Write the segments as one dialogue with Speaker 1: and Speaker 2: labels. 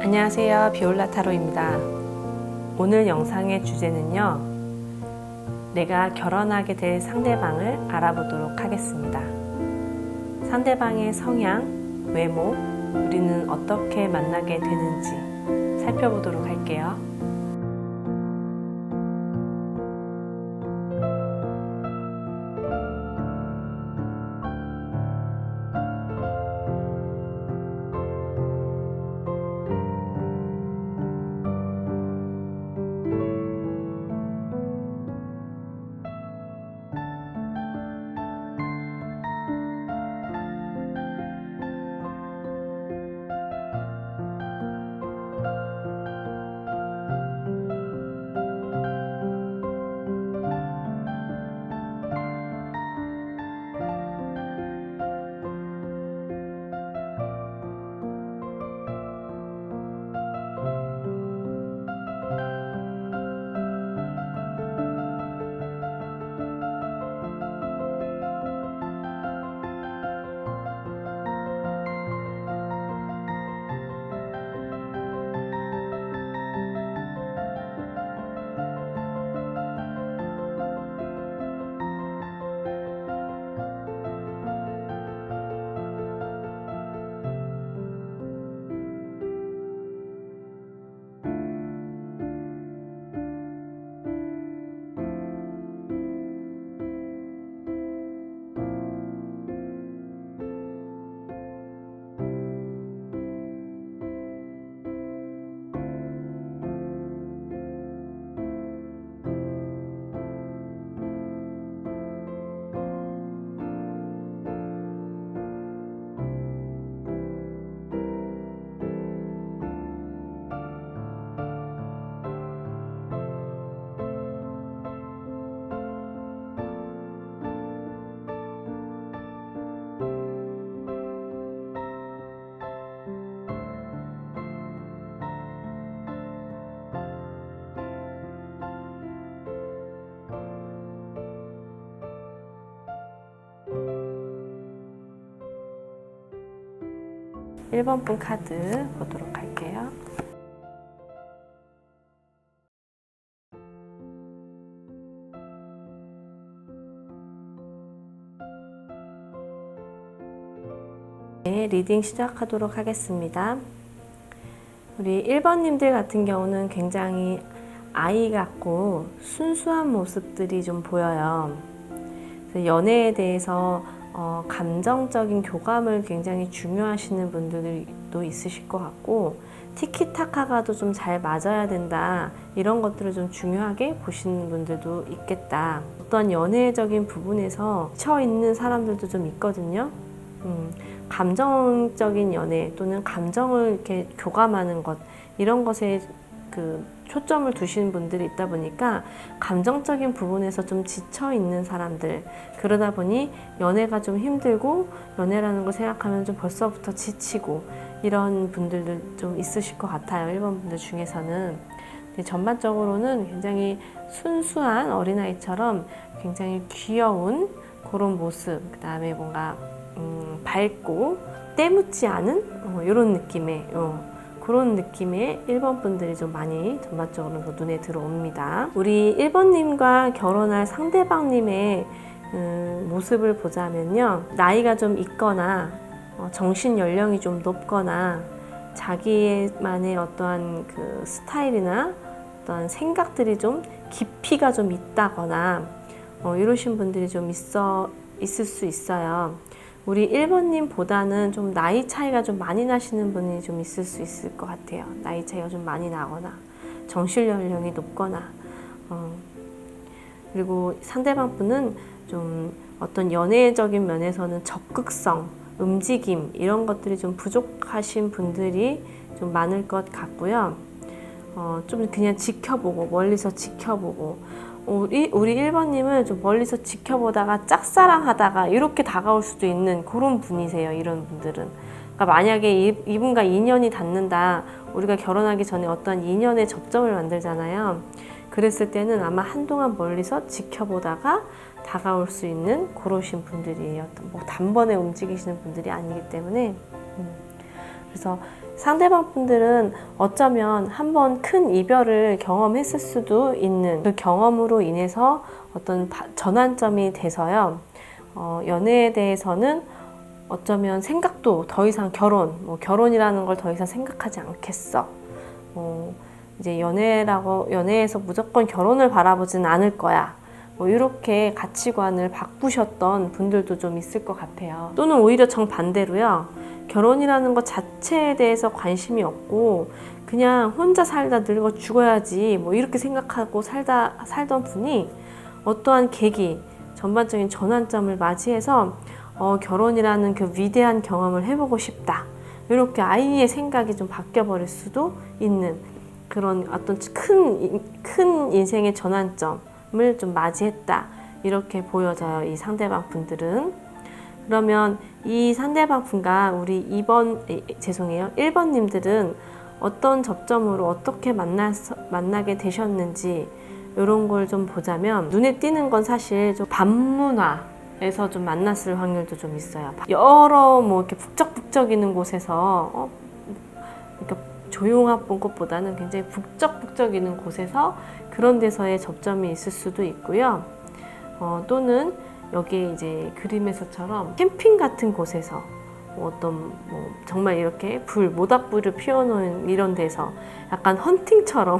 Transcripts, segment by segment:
Speaker 1: 안녕하세요, 비올라 타로입니다. 오늘 영상의 주제는요, 내가 결혼하게 될 상대방을 알아보도록 하겠습니다. 상대방의 성향, 외모, 우리는 어떻게 만나게 되는지 살펴보도록 할게요. 일 번 분 카드 보도록 할게요. 네, 리딩 시작하도록 하겠습니다. 우리 1번님들 같은 경우는 굉장히 아이 같고 순수한 모습들이 좀 보여요. 그래서 연애에 대해서 감정적인 교감을 굉장히 중요하시는 분들도 있으실 것 같고, 티키타카가도 좀 잘 맞아야 된다, 이런 것들을 좀 중요하게 보시는 분들도 있겠다. 어떤 연애적인 부분에서 처 있는 사람들도 좀 있거든요. 감정적인 연애 또는 감정을 이렇게 교감하는 것, 이런 것에 초점을 두시는 분들이 있다 보니까 감정적인 부분에서 좀 지쳐 있는 사람들, 그러다 보니 연애가 좀 힘들고 연애라는 걸 생각하면 좀 벌써부터 지치고 이런 분들도 좀 있으실 것 같아요. 1번 분들 중에서는. 전반적으로는 굉장히 순수한 어린아이처럼 굉장히 귀여운 그런 모습, 그 다음에 뭔가 밝고 때묻지 않은 이런 느낌의 그런 느낌의 1번 분들이 좀 많이 전반적으로 눈에 들어옵니다. 우리 1번님과 결혼할 상대방님의 모습을 보자면요, 나이가 좀 있거나 정신 연령이 좀 높거나 자기만의 어떠한 그 스타일이나 어떤 생각들이 좀 깊이가 좀 있다거나 이러신 분들이 좀 있을 수 있어요. 우리 1번님보다는 좀 나이 차이가 좀 많이 나시는 분이 좀 있을 수 있을 것 같아요. 나이 차이가 좀 많이 나거나 정신 연령이 높거나 그리고 상대방 분은 좀 어떤 연애적인 면에서는 적극성, 움직임 이런 것들이 좀 부족하신 분들이 좀 많을 것 같고요. 좀 그냥 지켜보고, 멀리서 지켜보고, 우리 1번님은 좀 멀리서 지켜보다가 짝사랑하다가 이렇게 다가올 수도 있는 그런 분이세요. 이런 분들은. 그러니까 만약에 이분과 인연이 닿는다, 우리가 결혼하기 전에 어떤 인연의 접점을 만들잖아요. 그랬을 때는 아마 한동안 멀리서 지켜보다가 다가올 수 있는 그러신 분들이에요. 뭐 단번에 움직이시는 분들이 아니기 때문에. 그래서 상대방 분들은 어쩌면 한번 큰 이별을 경험했을 수도 있는 그 경험으로 인해서 어떤 전환점이 돼서요. 연애에 대해서는 어쩌면 생각도 더 이상 결혼이라는 걸 더 이상 생각하지 않겠어. 이제 연애에서 무조건 결혼을 바라보진 않을 거야. 이렇게 가치관을 바꾸셨던 분들도 좀 있을 것 같아요. 또는 오히려 정반대로요. 결혼이라는 것 자체에 대해서 관심이 없고 그냥 혼자 살다 늙어 죽어야지 이렇게 생각하고 살던 분이 어떠한 계기, 전반적인 전환점을 맞이해서 결혼이라는 그 위대한 경험을 해보고 싶다. 이렇게 아이의 생각이 좀 바뀌어버릴 수도 있는 그런 어떤 큰 인생의 전환점을 좀 맞이했다. 이렇게 보여져요. 이 상대방 분들은. 그러면 이 상대방 분과 우리 1번님들은 어떤 접점으로 어떻게 만나게 되셨는지 이런 걸 좀 보자면 눈에 띄는 건 사실 좀 밤문화에서 좀 만났을 확률도 좀 있어요. 여러 이렇게 북적북적이는 곳에서 그러니까 조용한 곳보다는 굉장히 북적북적이는 곳에서 그런 데서의 접점이 있을 수도 있고요. 또는 여기 이제 그림에서처럼 캠핑 같은 곳에서 정말 이렇게 모닥불을 피워놓은 이런 데서 약간 헌팅처럼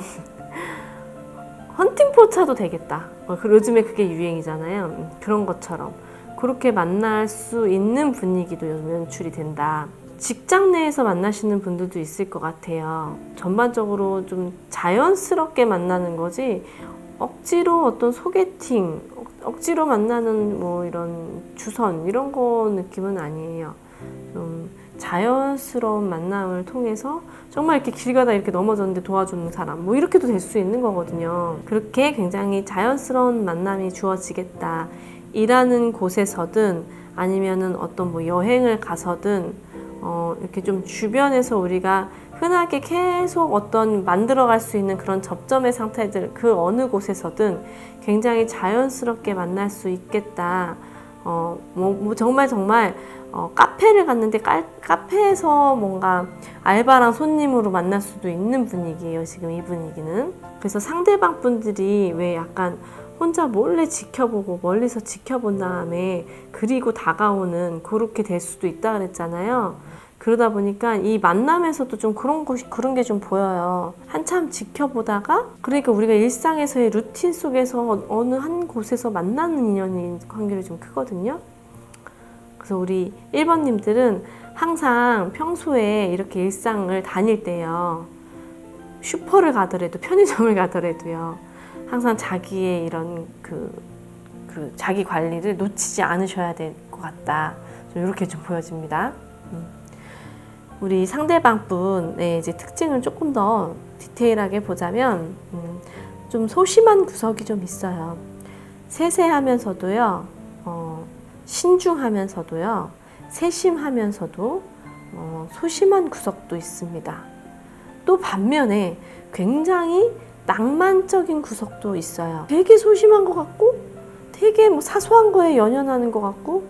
Speaker 1: 헌팅 포차도 되겠다. 요즘에 그게 유행이잖아요. 그런 것처럼 그렇게 만날 수 있는 분위기도 연출이 된다. 직장 내에서 만나시는 분들도 있을 것 같아요. 전반적으로 좀 자연스럽게 만나는 거지 억지로 어떤 소개팅, 억지로 만나는 이런 주선 이런 거 느낌은 아니에요. 좀 자연스러운 만남을 통해서 정말 이렇게 길 가다 이렇게 넘어졌는데 도와주는 사람 이렇게도 될 수 있는 거거든요. 그렇게 굉장히 자연스러운 만남이 주어지겠다. 일하는 곳에서든 아니면은 어떤 여행을 가서든 이렇게 좀 주변에서 우리가 흔하게 계속 어떤 만들어갈 수 있는 그런 접점의 상태들 그 어느 곳에서든 굉장히 자연스럽게 만날 수 있겠다. 정말 카페를 갔는데 카페에서 뭔가 알바랑 손님으로 만날 수도 있는 분위기예요. 지금 이 분위기는. 그래서 상대방 분들이 왜 약간 혼자 몰래 지켜보고 멀리서 지켜본 다음에 그리고 다가오는 그렇게 될 수도 있다 그랬잖아요. 그러다 보니까 이 만남에서도 좀 그런 게 좀 보여요. 한참 지켜보다가 그러니까 우리가 일상에서의 루틴 속에서 어느 한 곳에서 만나는 인연이 확률이 좀 크거든요. 그래서 우리 1번님들은 항상 평소에 이렇게 일상을 다닐 때요. 슈퍼를 가더라도 편의점을 가더라도요. 항상 자기의 이런 자기 관리를 놓치지 않으셔야 될 것 같다. 좀 이렇게 좀 보여집니다. 우리 상대방 분의 이제 특징을 조금 더 디테일하게 보자면 좀 소심한 구석이 좀 있어요. 세세하면서도요, 신중하면서도요, 세심하면서도 소심한 구석도 있습니다. 또 반면에 굉장히 낭만적인 구석도 있어요. 되게 소심한 것 같고 되게 사소한 거에 연연하는 것 같고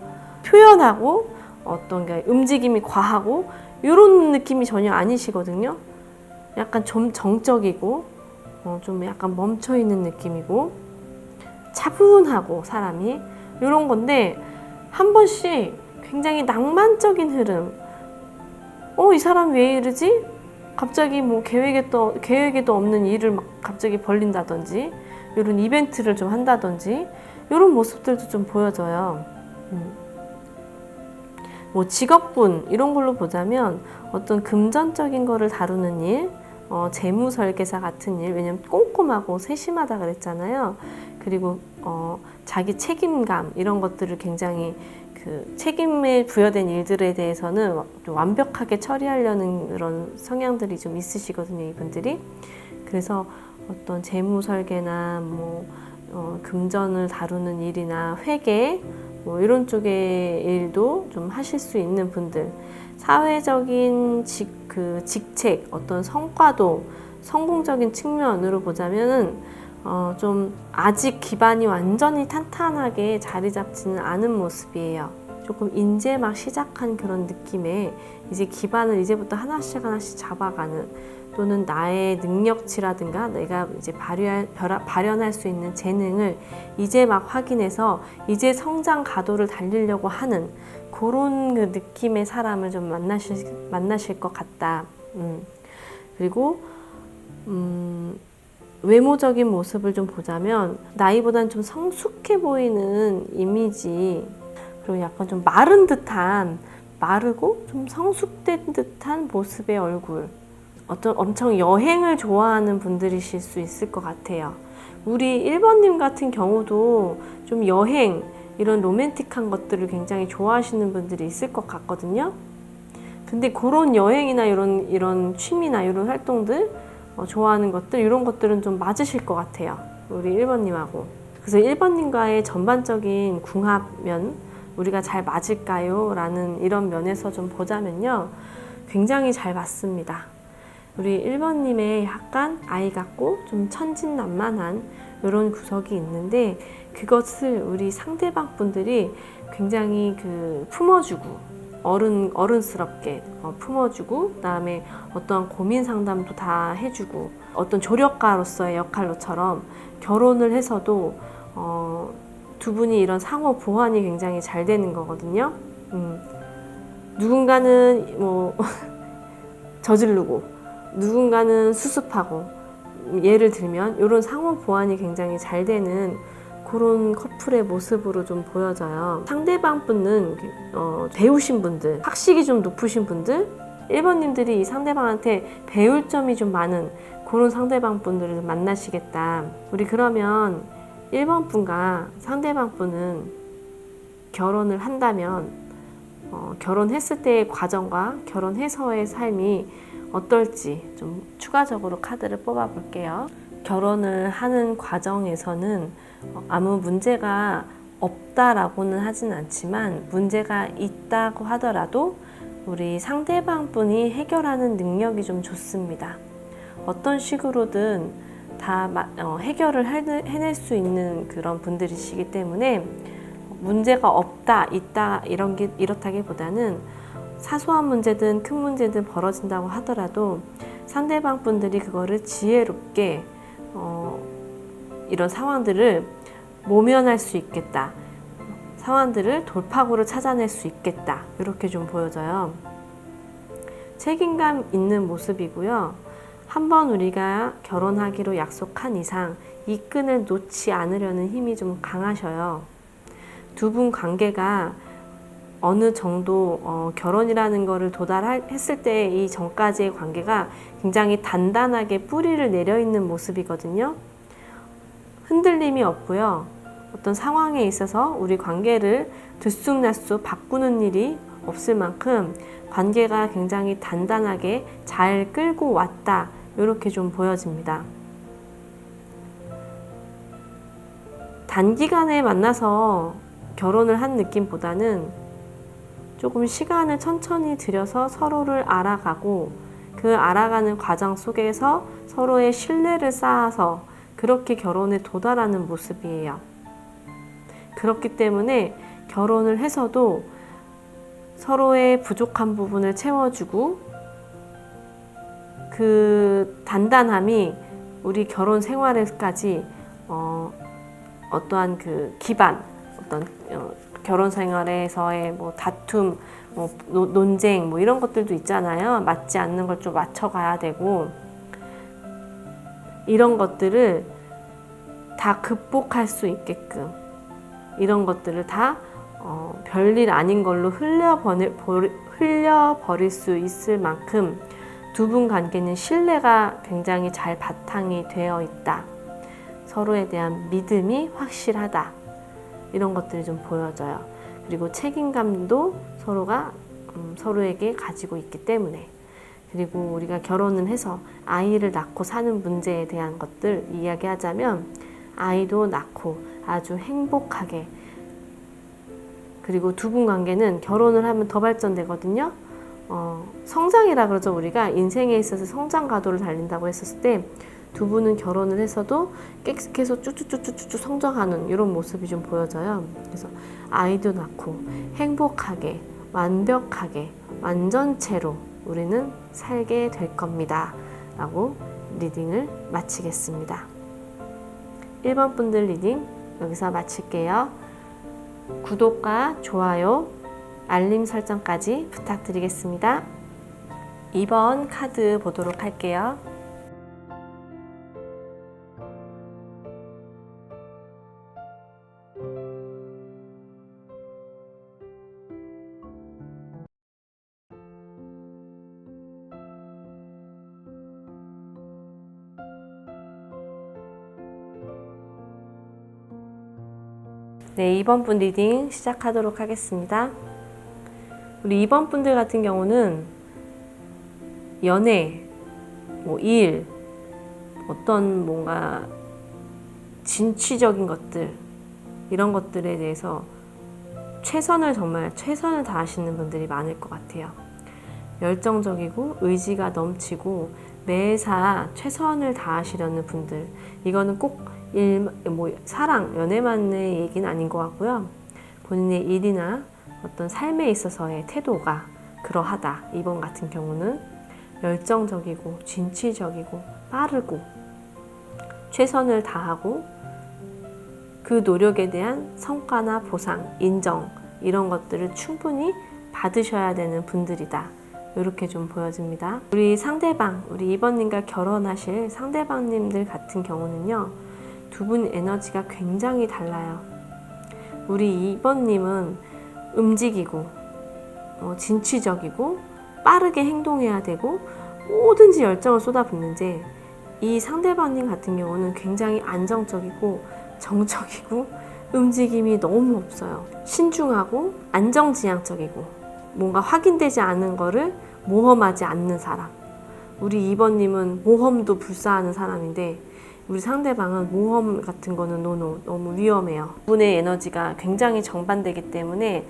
Speaker 1: 표현하고 어떤 게 움직임이 과하고 이런 느낌이 전혀 아니시거든요. 약간 좀 정적이고 좀 약간 멈춰있는 느낌이고 차분하고 사람이 이런 건데 한 번씩 굉장히 낭만적인 흐름 이 사람 왜 이러지? 갑자기 계획에도 없는 일을 막 갑자기 벌린다든지 이런 이벤트를 좀 한다든지 이런 모습들도 좀 보여져요. 직업군 이런 걸로 보자면 어떤 금전적인 거를 다루는 일, 재무 설계사 같은 일, 왜냐면 꼼꼼하고 세심하다 그랬잖아요. 그리고 자기 책임감 이런 것들을 굉장히 책임에 부여된 일들에 대해서는 좀 완벽하게 처리하려는 그런 성향들이 좀 있으시거든요, 이분들이. 그래서 어떤 재무 설계나 금전을 다루는 일이나 회계 이런 쪽의 일도 좀 하실 수 있는 분들, 사회적인 직책, 어떤 성과도 성공적인 측면으로 보자면은 좀 아직 기반이 완전히 탄탄하게 자리 잡지는 않은 모습이에요. 조금 이제 막 시작한 그런 느낌에 이제 기반을 이제부터 하나씩 하나씩 잡아가는, 또는 나의 능력치라든가 내가 이제 발현할 수 있는 재능을 이제 막 확인해서 이제 성장 가도를 달리려고 하는 그런 그 느낌의 사람을 좀 만나실 것 같다. 그리고 외모적인 모습을 좀 보자면 나이보다는 좀 성숙해 보이는 이미지, 그리고 약간 좀 마른 듯한, 마르고 좀 성숙된 듯한 모습의 얼굴, 어떤 엄청 여행을 좋아하는 분들이실 수 있을 것 같아요. 우리 1번님 같은 경우도 좀 여행, 이런 로맨틱한 것들을 굉장히 좋아하시는 분들이 있을 것 같거든요. 근데 그런 여행이나 이런 취미나 이런 활동들, 좋아하는 것들, 이런 것들은 좀 맞으실 것 같아요. 우리 1번님하고. 그래서 1번님과의 전반적인 궁합면, 우리가 잘 맞을까요? 라는 이런 면에서 좀 보자면요, 굉장히 잘 맞습니다. 우리 1번님의 약간 아이 같고 좀 천진난만한 이런 구석이 있는데, 그것을 우리 상대방 분들이 굉장히 품어주고, 어른스럽게 품어주고, 그다음에 어떤 고민 상담도 다 해주고, 어떤 조력가로서의 역할로처럼 결혼을 해서도 두 분이 이런 상호 보완이 굉장히 잘 되는 거거든요. 누군가는 뭐 저지르고 누군가는 수습하고, 예를 들면 이런 상호 보완이 굉장히 잘 되는 그런 커플의 모습으로 좀 보여져요. 상대방 분은 배우신 분들, 학식이 좀 높으신 분들, 1번님들이 이 상대방한테 배울 점이 좀 많은 그런 상대방 분들을 만나시겠다. 우리 그러면 1번 분과 상대방 분은 결혼을 한다면 결혼했을 때의 과정과 결혼해서의 삶이 어떨지 좀 추가적으로 카드를 뽑아 볼게요. 결혼을 하는 과정에서는 아무 문제가 없다라고는 하진 않지만, 문제가 있다고 하더라도 우리 상대방 분이 해결하는 능력이 좀 좋습니다. 어떤 식으로든 다 해결을 해낼 수 있는 그런 분들이시기 때문에, 문제가 없다, 있다 이렇다기보다는 사소한 문제든 큰 문제든 벌어진다고 하더라도 상대방 분들이 그거를 지혜롭게 이런 상황들을 모면할 수 있겠다, 상황들을 돌파구를 찾아낼 수 있겠다, 이렇게 좀 보여져요. 책임감 있는 모습이고요. 한번 우리가 결혼하기로 약속한 이상 이 끈을 놓지 않으려는 힘이 좀 강하셔요. 두 분 관계가 어느 정도 결혼이라는 거를 도달했을 때 이 전까지의 관계가 굉장히 단단하게 뿌리를 내려 있는 모습이거든요. 흔들림이 없고요. 어떤 상황에 있어서 우리 관계를 들쑥날쑥 바꾸는 일이 없을 만큼 관계가 굉장히 단단하게 잘 끌고 왔다, 이렇게 좀 보여집니다. 단기간에 만나서 결혼을 한 느낌보다는 조금 시간을 천천히 들여서 서로를 알아가고, 그 알아가는 과정 속에서 서로의 신뢰를 쌓아서 그렇게 결혼에 도달하는 모습이에요. 그렇기 때문에 결혼을 해서도 서로의 부족한 부분을 채워주고, 그 단단함이 우리 결혼 생활에까지 어떠한 그 기반, 어떤 결혼 생활에서의 뭐 다툼, 뭐 논쟁, 뭐 이런 것들도 있잖아요. 맞지 않는 걸 좀 맞춰가야 되고, 이런 것들을 다 극복할 수 있게끔, 이런 것들을 다 별일 아닌 걸로 흘려버릴 수 있을 만큼 두 분 관계는 신뢰가 굉장히 잘 바탕이 되어 있다, 서로에 대한 믿음이 확실하다, 이런 것들이 좀 보여져요. 그리고 책임감도 서로가 서로에게 가지고 있기 때문에, 그리고 우리가 결혼을 해서 아이를 낳고 사는 문제에 대한 것들 이야기하자면, 아이도 낳고 아주 행복하게, 그리고 두 분 관계는 결혼을 하면 더 발전되거든요. 성장이라 그러죠. 우리가 인생에 있어서 성장 가도를 달린다고 했었을 때 두 분은 결혼을 해서도 계속 쭉쭉쭉쭉쭉 성장하는 이런 모습이 좀 보여져요. 그래서 아이도 낳고 행복하게, 완벽하게, 완전체로 우리는 살게 될 겁니다. 라고 리딩을 마치겠습니다. 1번 분들 리딩 여기서 마칠게요. 구독과 좋아요, 알림 설정까지 부탁드리겠습니다. 2번 카드 보도록 할게요. 네, 2번 분 리딩 시작하도록 하겠습니다. 우리 2번 분들 같은 경우는 연애, 일, 어떤 뭔가 진취적인 것들, 이런 것들에 대해서 정말 최선을 다하시는 분들이 많을 것 같아요. 열정적이고 의지가 넘치고 매사 최선을 다하시려는 분들, 이거는 꼭 사랑, 연애만의 얘기는 아닌 것 같고요. 본인의 일이나 어떤 삶에 있어서의 태도가 그러하다. 2번 같은 경우는 열정적이고 진취적이고 빠르고 최선을 다하고 그 노력에 대한 성과나 보상, 인정 이런 것들을 충분히 받으셔야 되는 분들이다. 이렇게 좀 보여집니다. 우리 상대방, 우리 2번님과 결혼하실 상대방님들 같은 경우는요. 두 분 에너지가 굉장히 달라요. 우리 2번님은 움직이고 진취적이고 빠르게 행동해야 되고 뭐든지 열정을 쏟아붓는데 이 상대방님 같은 경우는 굉장히 안정적이고 정적이고 움직임이 너무 없어요. 신중하고 안정지향적이고 뭔가 확인되지 않은 거를 모험하지 않는 사람. 우리 2번님은 모험도 불사하는 사람인데 우리 상대방은 모험 같은 거는 너무 위험해요. 분의 에너지가 굉장히 정반대이기 때문에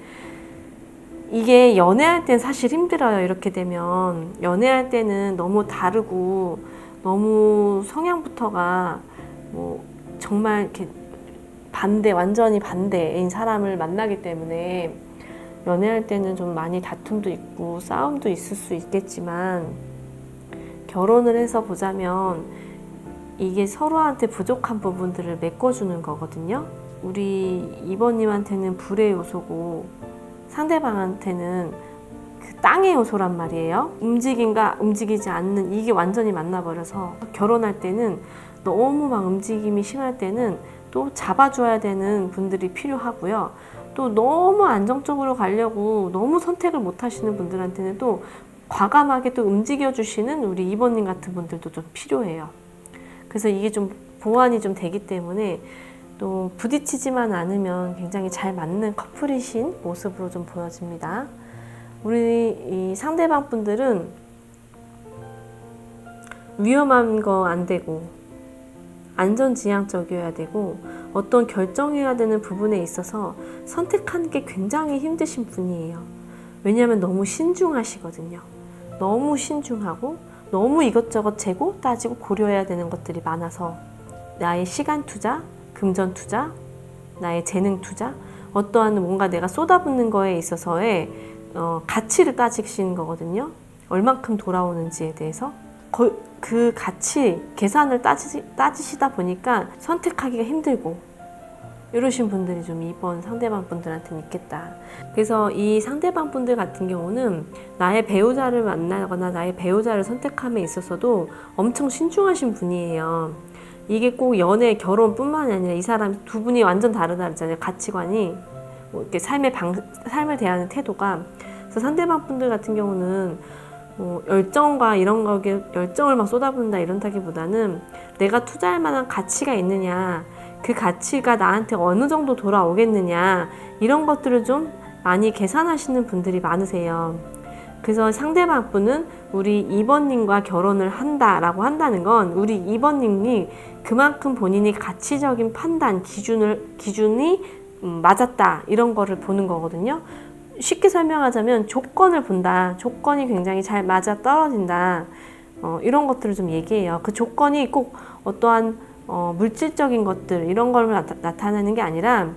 Speaker 1: 이게 연애할 땐 사실 힘들어요. 이렇게 되면 연애할 때는 너무 다르고 너무 성향부터가 정말 이렇게 완전히 반대인 사람을 만나기 때문에 연애할 때는 좀 많이 다툼도 있고 싸움도 있을 수 있겠지만 결혼을 해서 보자면 이게 서로한테 부족한 부분들을 메꿔주는 거거든요. 우리 2번님한테는 불의 요소고 상대방한테는 그 땅의 요소란 말이에요. 움직임과 움직이지 않는 이게 완전히 만나버려서 결혼할 때는 너무 막 움직임이 심할 때는 또 잡아줘야 되는 분들이 필요하고요. 또 너무 안정적으로 가려고 너무 선택을 못 하시는 분들한테는 또 과감하게 또 움직여주시는 우리 2번님 같은 분들도 좀 필요해요. 그래서 이게 좀 보완이 좀 되기 때문에 또 부딪히지만 않으면 굉장히 잘 맞는 커플이신 모습으로 좀 보여집니다. 우리 이 상대방 분들은 위험한 거 안 되고 안전지향적이어야 되고 어떤 결정해야 되는 부분에 있어서 선택하는 게 굉장히 힘드신 분이에요. 왜냐하면 너무 신중하시거든요. 너무 신중하고 너무 이것저것 재고 따지고 고려해야 되는 것들이 많아서 나의 시간 투자, 금전 투자, 나의 재능 투자, 어떠한 뭔가 내가 쏟아붓는 거에 있어서의 가치를 따지시는 거거든요. 얼만큼 돌아오는지에 대해서 그 가치, 계산을 따지시다 보니까 선택하기가 힘들고 이러신 분들이 좀 2번 상대방 분들한테는 있겠다. 그래서 이 상대방 분들 같은 경우는 나의 배우자를 만나거나 나의 배우자를 선택함에 있어서도 엄청 신중하신 분이에요. 이게 꼭 연애, 결혼뿐만이 아니라 이 사람 두 분이 완전 다르잖아요. 가치관이 이렇게 삶을 대하는 태도가. 그래서 상대방 분들 같은 경우는 열정과 이런 거에 열정을 막 쏟아붓는다 이런다기보다는 내가 투자할 만한 가치가 있느냐, 그 가치가 나한테 어느 정도 돌아오겠느냐 이런 것들을 좀 많이 계산하시는 분들이 많으세요. 그래서 상대방 분은 우리 2번님과 결혼을 한다라고 한다는 건 우리 2번님이 그만큼 본인이 가치적인 판단 기준이 맞았다 이런 거를 보는 거거든요. 쉽게 설명하자면 조건을 본다. 조건이 굉장히 잘 맞아 떨어진다. 이런 것들을 좀 얘기해요. 그 조건이 꼭 어떠한 물질적인 것들 이런 걸 나타내는 게 아니라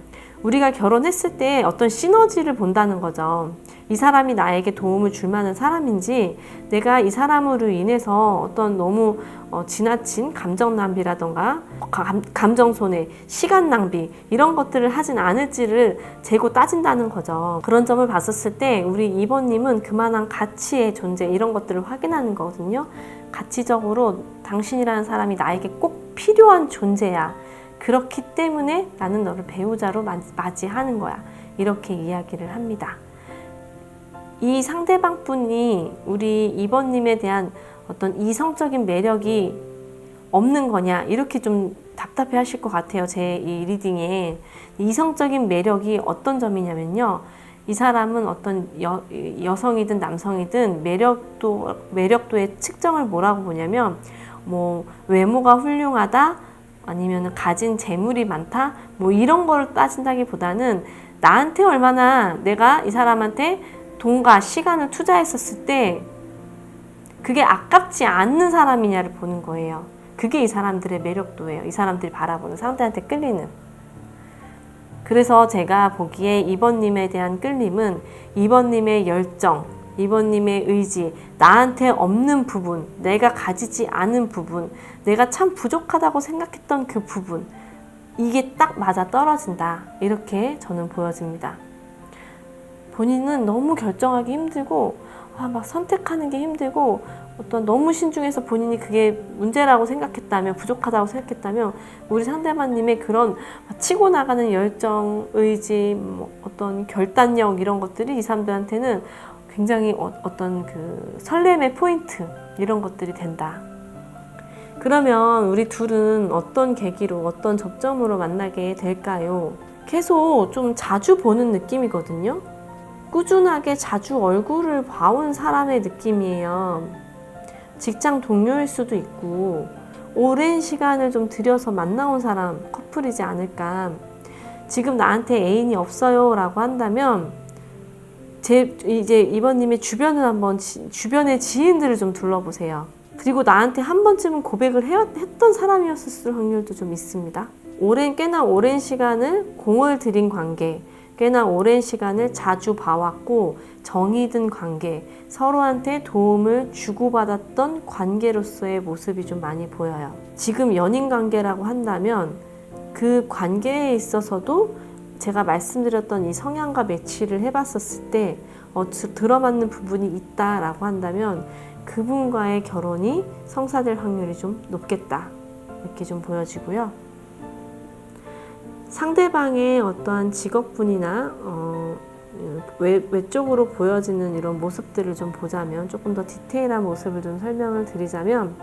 Speaker 1: 우리가 결혼했을 때 어떤 시너지를 본다는 거죠. 이 사람이 나에게 도움을 줄 만한 사람인지, 내가 이 사람으로 인해서 어떤 너무 지나친 감정 낭비라던가 감정 손해, 시간 낭비 이런 것들을 하진 않을지를 재고 따진다는 거죠. 그런 점을 봤었을 때 우리 2번님은 그만한 가치의 존재 이런 것들을 확인하는 거거든요. 가치적으로 당신이라는 사람이 나에게 꼭 필요한 존재야. 그렇기 때문에 나는 너를 배우자로 맞이하는 거야. 이렇게 이야기를 합니다. 이 상대방 분이 우리 2번님에 대한 어떤 이성적인 매력이 없는 거냐 이렇게 좀 답답해 하실 것 같아요. 제 이 리딩에 이성적인 매력이 어떤 점이냐면요, 이 사람은 어떤 여성이든 남성이든 매력도의 측정을 뭐라고 보냐면, 뭐 외모가 훌륭하다, 아니면 가진 재물이 많다, 뭐 이런 걸 따진다기보다는 나한테 얼마나 내가 이 사람한테 돈과 시간을 투자했었을 때 그게 아깝지 않는 사람이냐를 보는 거예요. 그게 이 사람들의 매력도예요. 이 사람들이 바라보는, 상대한테 끌리는. 그래서 제가 보기에 2번님에 대한 끌림은 2번님의 열정, 2번님의 의지, 나한테 없는 부분, 내가 가지지 않은 부분, 내가 참 부족하다고 생각했던 그 부분, 이게 딱 맞아 떨어진다. 이렇게 저는 보여집니다. 본인은 너무 결정하기 힘들고 막 선택하는 게 힘들고 어떤 너무 신중해서 본인이 그게 문제라고 생각했다면, 부족하다고 생각했다면 우리 상대방님의 그런 치고 나가는 열정, 의지, 뭐 어떤 결단력 이런 것들이 이 사람들한테는 굉장히 어떤 그 설렘의 포인트 이런 것들이 된다. 그러면 우리 둘은 어떤 계기로, 어떤 접점으로 만나게 될까요? 계속 좀 자주 보는 느낌이거든요. 꾸준하게 자주 얼굴을 봐온 사람의 느낌이에요. 직장 동료일 수도 있고 오랜 시간을 좀 들여서 만나온 사람, 커플이지 않을까. 지금 나한테 애인이 없어요 라고 한다면 이제 2번님의 주변을 한번, 주변의 지인들을 좀 둘러보세요. 그리고 나한테 한 번쯤은 고백을 했던 사람이었을 확률도 좀 있습니다. 꽤나 오랜 시간을 공을 들인 관계, 꽤나 오랜 시간을 자주 봐왔고 정이 든 관계, 서로한테 도움을 주고받았던 관계로서의 모습이 좀 많이 보여요. 지금 연인 관계라고 한다면 그 관계에 있어서도 제가 말씀드렸던 이 성향과 매치를 해봤었을 때 들어맞는 부분이 있다라고 한다면 그분과의 결혼이 성사될 확률이 좀 높겠다. 이렇게 좀 보여지고요. 상대방의 어떠한 직업군이나 외적으로 보여지는 이런 모습들을 좀 보자면, 조금 더 디테일한 모습을 좀 설명을 드리자면,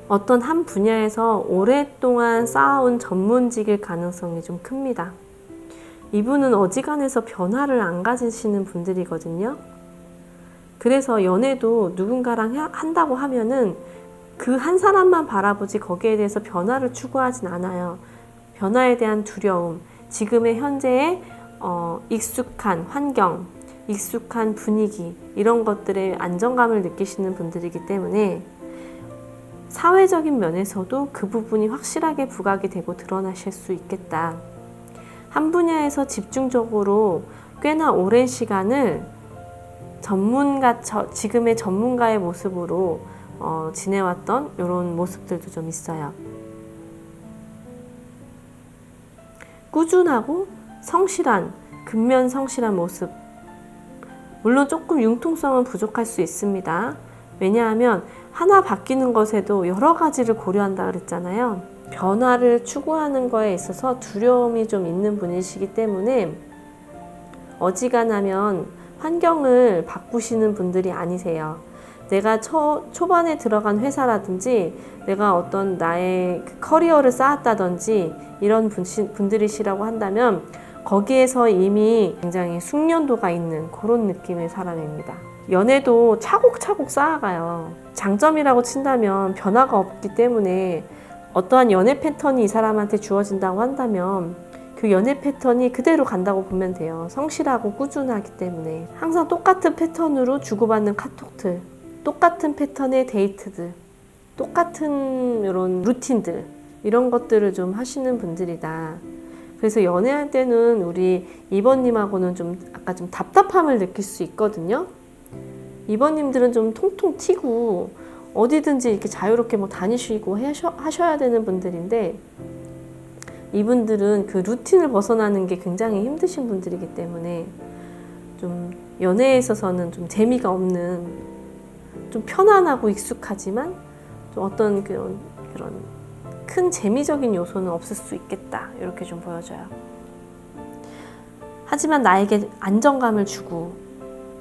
Speaker 1: 어떤 한 분야에서 오랫동안 쌓아온 전문직일 가능성이 좀 큽니다. 이분은 어지간해서 변화를 안 가지시는 분들이거든요. 그래서 연애도 누군가랑 한다고 하면은 그 한 사람만 바라보지 거기에 대해서 변화를 추구하진 않아요. 변화에 대한 두려움, 지금의 현재의 익숙한 환경, 익숙한 분위기 이런 것들에 안정감을 느끼시는 분들이기 때문에 사회적인 면에서도 그 부분이 확실하게 부각이 되고 드러나실 수 있겠다. 한 분야에서 집중적으로 꽤나 오랜 시간을 지금의 전문가의 모습으로 지내왔던 이런 모습들도 좀 있어요. 꾸준하고 성실한, 근면 성실한 모습. 물론 조금 융통성은 부족할 수 있습니다. 왜냐하면 하나 바뀌는 것에도 여러 가지를 고려한다 그랬잖아요. 변화를 추구하는 거에 있어서 두려움이 좀 있는 분이시기 때문에 어지간하면 환경을 바꾸시는 분들이 아니세요. 내가 초반에 들어간 회사라든지 내가 어떤 나의 커리어를 쌓았다든지 이런 분들이시라고 한다면 거기에서 이미 굉장히 숙련도가 있는 그런 느낌의 사람입니다. 연애도 차곡차곡 쌓아가요. 장점이라고 친다면 변화가 없기 때문에 어떠한 연애 패턴이 이 사람한테 주어진다고 한다면 그 연애 패턴이 그대로 간다고 보면 돼요. 성실하고 꾸준하기 때문에 항상 똑같은 패턴으로 주고받는 카톡들, 똑같은 패턴의 데이트들, 똑같은 이런 루틴들 이런 것들을 좀 하시는 분들이다. 그래서 연애할 때는 우리 2번님하고는 좀 아까 좀 답답함을 느낄 수 있거든요. 2번님들은 좀 통통 튀고 어디든지 이렇게 자유롭게 뭐 다니시고 하셔야 되는 분들인데, 이분들은 그 루틴을 벗어나는 게 굉장히 힘드신 분들이기 때문에 좀 연애에 있어서는 좀 재미가 없는, 좀 편안하고 익숙하지만 좀 어떤 그런 큰 재미적인 요소는 없을 수 있겠다, 이렇게 좀 보여져요. 하지만 나에게 안정감을 주고,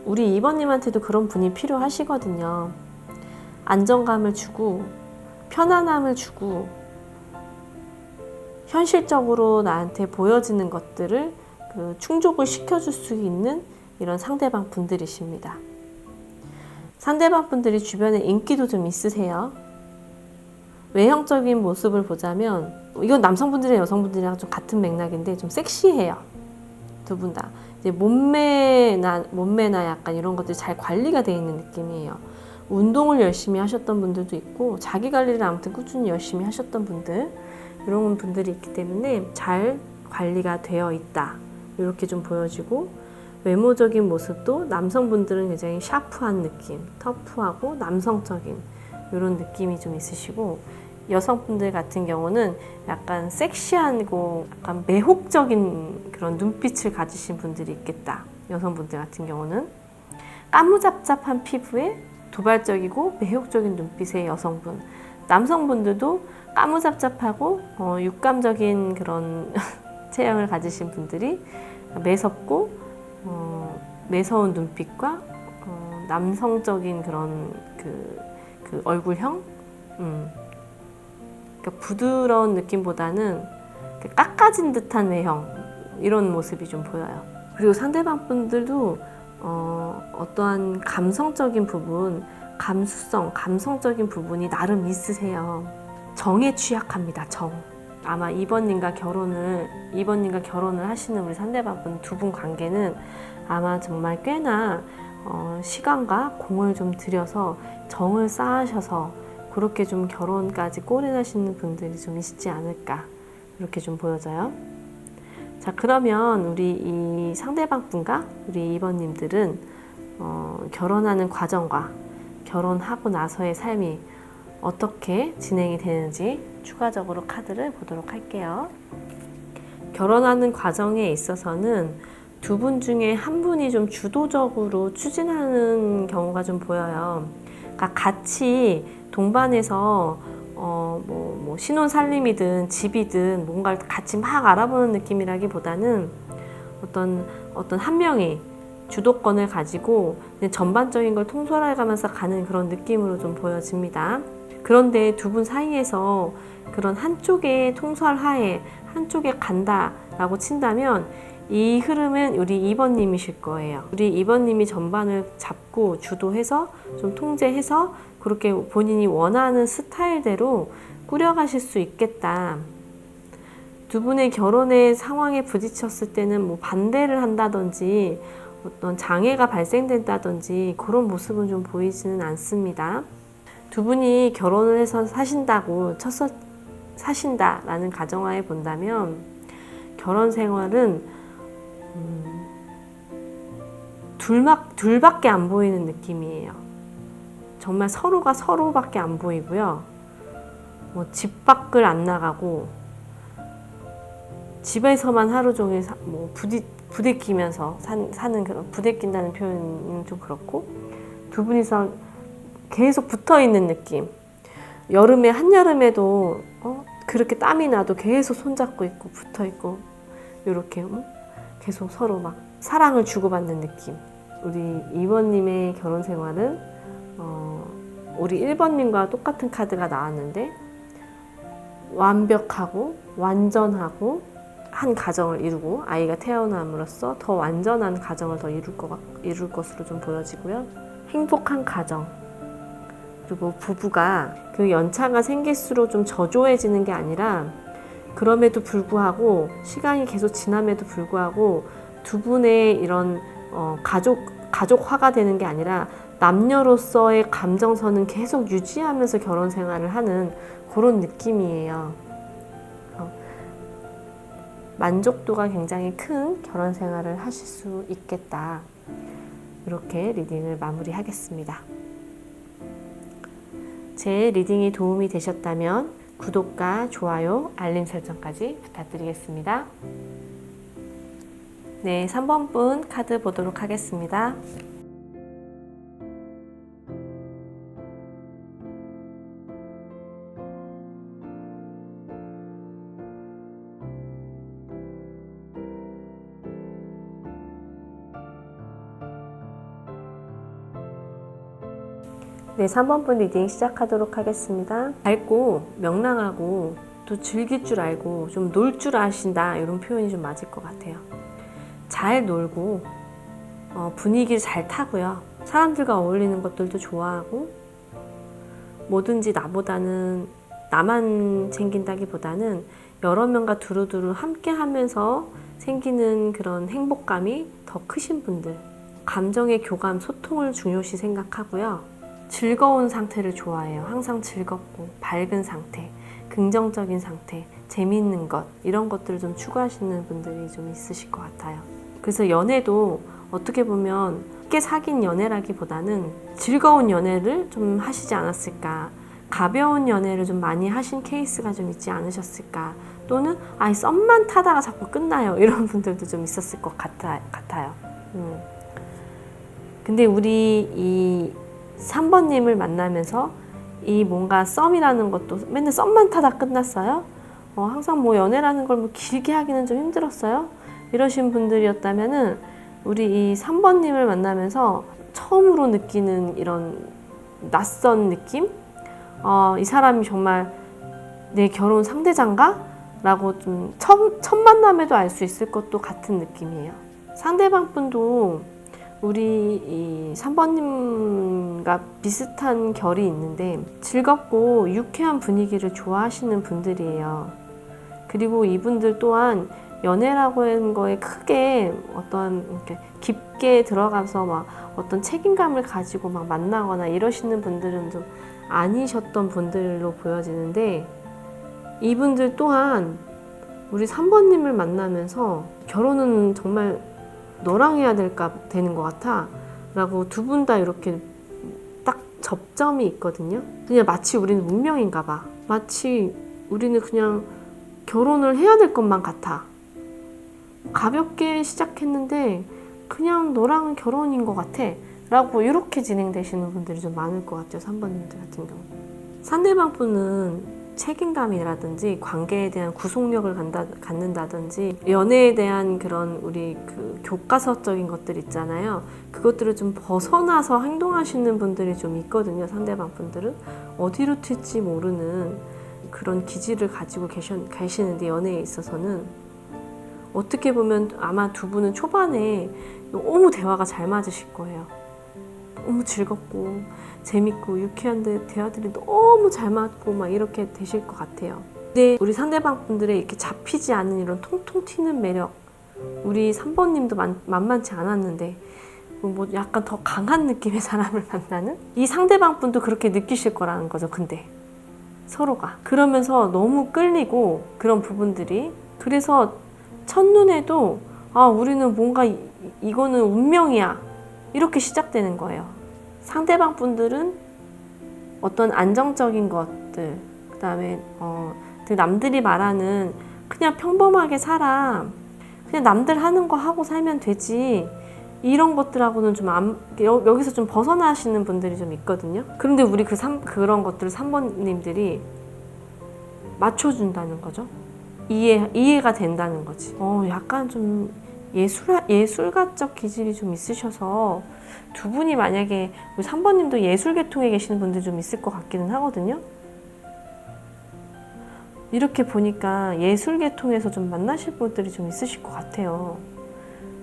Speaker 1: 우리 2번님한테도 그런 분이 필요하시거든요. 안정감을 주고 편안함을 주고 현실적으로 나한테 보여지는 것들을 충족을 시켜줄 수 있는 이런 상대방 분들이십니다. 상대방 분들이 주변에 인기도 좀 있으세요. 외형적인 모습을 보자면, 이건 남성분들이랑 여성분들이랑 좀 같은 맥락인데 좀 섹시해요. 두 분 다. 이제 몸매나 약간 이런 것들이 잘 관리가 되어 있는 느낌이에요. 운동을 열심히 하셨던 분들도 있고, 자기 관리를 아무튼 꾸준히 열심히 하셨던 분들, 이런 분들이 있기 때문에 잘 관리가 되어 있다, 이렇게 좀 보여지고, 외모적인 모습도 남성분들은 굉장히 샤프한 느낌, 터프하고 남성적인 이런 느낌이 좀 있으시고, 여성분들 같은 경우는 약간 섹시하고 약간 매혹적인 그런 눈빛을 가지신 분들이 있겠다. 여성분들 같은 경우는 까무잡잡한 피부에 도발적이고 매혹적인 눈빛의 여성분, 남성분들도 까무잡잡하고 육감적인 그런 체형을 가지신 분들이 매섭고 매서운 눈빛과 남성적인 그런 그 얼굴형, 그러니까 부드러운 느낌보다는 깎아진 듯한 외형, 이런 모습이 좀 보여요. 그리고 상대방 분들도 어떠한 감성적인 부분, 감성적인 부분이 나름 있으세요. 정에 취약합니다. 정. 아마 2번님과 결혼을 하시는 우리 상대방 분 두 분 관계는 아마 정말 꽤나 시간과 공을 좀 들여서 정을 쌓으셔서 그렇게 좀 결혼까지 골인하시는 분들이 좀 있지 않을까, 이렇게 좀 보여져요. 자, 그러면 우리 이 상대방 분과 우리 2번님들은 결혼하는 과정과 결혼하고 나서의 삶이 어떻게 진행이 되는지 추가적으로 카드를 보도록 할게요. 결혼하는 과정에 있어서는 두 분 중에 한 분이 좀 주도적으로 추진하는 경우가 좀 보여요. 그러니까 같이 동반해서 뭐 신혼 살림이든 집이든 뭔가를 같이 막 알아보는 느낌이라기보다는 어떤 한 명이 주도권을 가지고 전반적인 걸 통솔해가면서 가는 그런 느낌으로 좀 보여집니다. 그런데 두 분 사이에서 그런 한쪽의 통솔하에 한쪽에 간다라고 친다면 이 흐름은 우리 2번님이실 거예요. 우리 2번님이 전반을 잡고 주도해서 좀 통제해서 그렇게 본인이 원하는 스타일대로 꾸려가실 수 있겠다. 두 분의 결혼의 상황에 부딪혔을 때는 뭐 반대를 한다든지 어떤 장애가 발생된다든지 그런 모습은 좀 보이지는 않습니다. 두 분이 결혼을 해서 사신다라는 가정하에 본다면 결혼 생활은 둘밖에 안 보이는 느낌이에요. 정말 서로가 서로밖에 안 보이고요. 뭐 집 밖을 안 나가고 집에서만 하루 종일 뭐 부대끼면서 사는 그런, 부대낀다는 표현은 좀 그렇고, 두 분이서 계속 붙어 있는 느낌. 한여름에도 그렇게 땀이 나도 계속 손잡고 있고 붙어 있고 이렇게 계속 서로 막 사랑을 주고받는 느낌. 우리 2번님의 결혼 생활은 우리 1번님과 똑같은 카드가 나왔는데 완벽하고 완전하고 한 가정을 이루고 아이가 태어남으로써 더 완전한 가정을 더 이룰 것으로 좀 보여지고요. 행복한 가정, 그리고 부부가 그 연차가 생길수록 좀 저조해지는 게 아니라, 그럼에도 불구하고 시간이 계속 지남에도 불구하고 두 분의 이런 가족화가 되는 게 아니라 남녀로서의 감정선은 계속 유지하면서 결혼 생활을 하는 그런 느낌이에요. 만족도가 굉장히 큰 결혼 생활을 하실 수 있겠다. 이렇게 리딩을 마무리하겠습니다. 제 리딩이 도움이 되셨다면 구독과 좋아요, 알림 설정까지 부탁드리겠습니다. 네, 3번 분 카드 보도록 하겠습니다. 네, 3번 분 리딩 시작하도록 하겠습니다. 밝고 명랑하고 또 즐길 줄 알고 좀 놀 줄 아신다, 이런 표현이 좀 맞을 것 같아요. 잘 놀고 분위기를 잘 타고요. 사람들과 어울리는 것들도 좋아하고 뭐든지 나만 챙긴다기보다는 여러 명과 두루두루 함께 하면서 생기는 그런 행복감이 더 크신 분들, 감정의 교감, 소통을 중요시 생각하고요. 즐거운 상태를 좋아해요. 항상 즐겁고 밝은 상태, 긍정적인 상태, 재미있는 것, 이런 것들을 좀 추구하시는 분들이 좀 있으실 것 같아요. 그래서 연애도 어떻게 보면 쉽게 사귄 연애라기보다는 즐거운 연애를 좀 하시지 않았을까, 가벼운 연애를 좀 많이 하신 케이스가 좀 있지 않으셨을까, 또는 썸만 타다가 자꾸 끝나요, 이런 분들도 좀 있었을 것 같아요. 근데 우리 이 3번님을 만나면서 이 뭔가 썸이라는 것도 맨날 썸만 타다 끝났어요. 항상 뭐 연애라는 걸 뭐 길게 하기는 좀 힘들었어요. 이러신 분들이었다면은 우리 이 3번님을 만나면서 처음으로 느끼는 이런 낯선 느낌? 이 사람이 정말 내 결혼 상대자인가? 라고 좀 첫 만남에도 알 수 있을 것도 같은 느낌이에요. 상대방 분도 우리 이 3번님과 비슷한 결이 있는데 즐겁고 유쾌한 분위기를 좋아하시는 분들이에요. 그리고 이분들 또한 연애라고 하는 거에 크게 어떤 이렇게 깊게 들어가서 막 어떤 책임감을 가지고 막 만나거나 이러시는 분들은 좀 아니셨던 분들로 보여지는데, 이분들 또한 우리 3번님을 만나면서 결혼은 정말 너랑 해야 되는 것 같아 라고 두 분 다 이렇게 딱 접점이 있거든요. 그냥 마치 우리는 운명인가 봐. 마치 우리는 그냥 결혼을 해야 될 것만 같아. 가볍게 시작했는데 그냥 너랑 결혼인 것 같아 라고 이렇게 진행되시는 분들이 좀 많을 것 같아요. 3번님들 같은 경우. 상대방 분은 책임감이라든지 관계에 대한 구속력을 갖는다든지 연애에 대한 그런 우리 그 교과서적인 것들 있잖아요. 그것들을 좀 벗어나서 행동하시는 분들이 좀 있거든요. 상대방 분들은 어디로 튈지 모르는 그런 기질을 가지고 계시는데, 연애에 있어서는 어떻게 보면 아마 두 분은 초반에 너무 대화가 잘 맞으실 거예요. 너무 즐겁고 재밌고 유쾌한 대화들이 너무 잘 맞고 막 이렇게 되실 것 같아요. 근데 우리 상대방 분들의 이렇게 잡히지 않은 이런 통통 튀는 매력, 우리 3번님도 만만치 않았는데 뭐 약간 더 강한 느낌의 사람을 만나는, 이 상대방 분도 그렇게 느끼실 거라는 거죠. 근데 서로가 그러면서 너무 끌리고 그런 부분들이, 그래서 첫눈에도 우리는 뭔가 이거는 운명이야 이렇게 시작되는 거예요. 상대방 분들은 어떤 안정적인 것들, 그 다음에 남들이 말하는 그냥 평범하게 살아, 그냥 남들 하는 거 하고 살면 되지, 이런 것들하고는 좀 여기서 좀 벗어나시는 분들이 좀 있거든요. 그런데 우리 그런 것들을 3번님들이 맞춰준다는 거죠. 이해가 된다는 거지. 약간 좀 예술가적 기질이 좀 있으셔서 두 분이 만약에, 우리 3번님도 예술계통에 계시는 분들 좀 있을 것 같기는 하거든요. 이렇게 보니까 예술계통에서 좀 만나실 분들이 좀 있으실 것 같아요.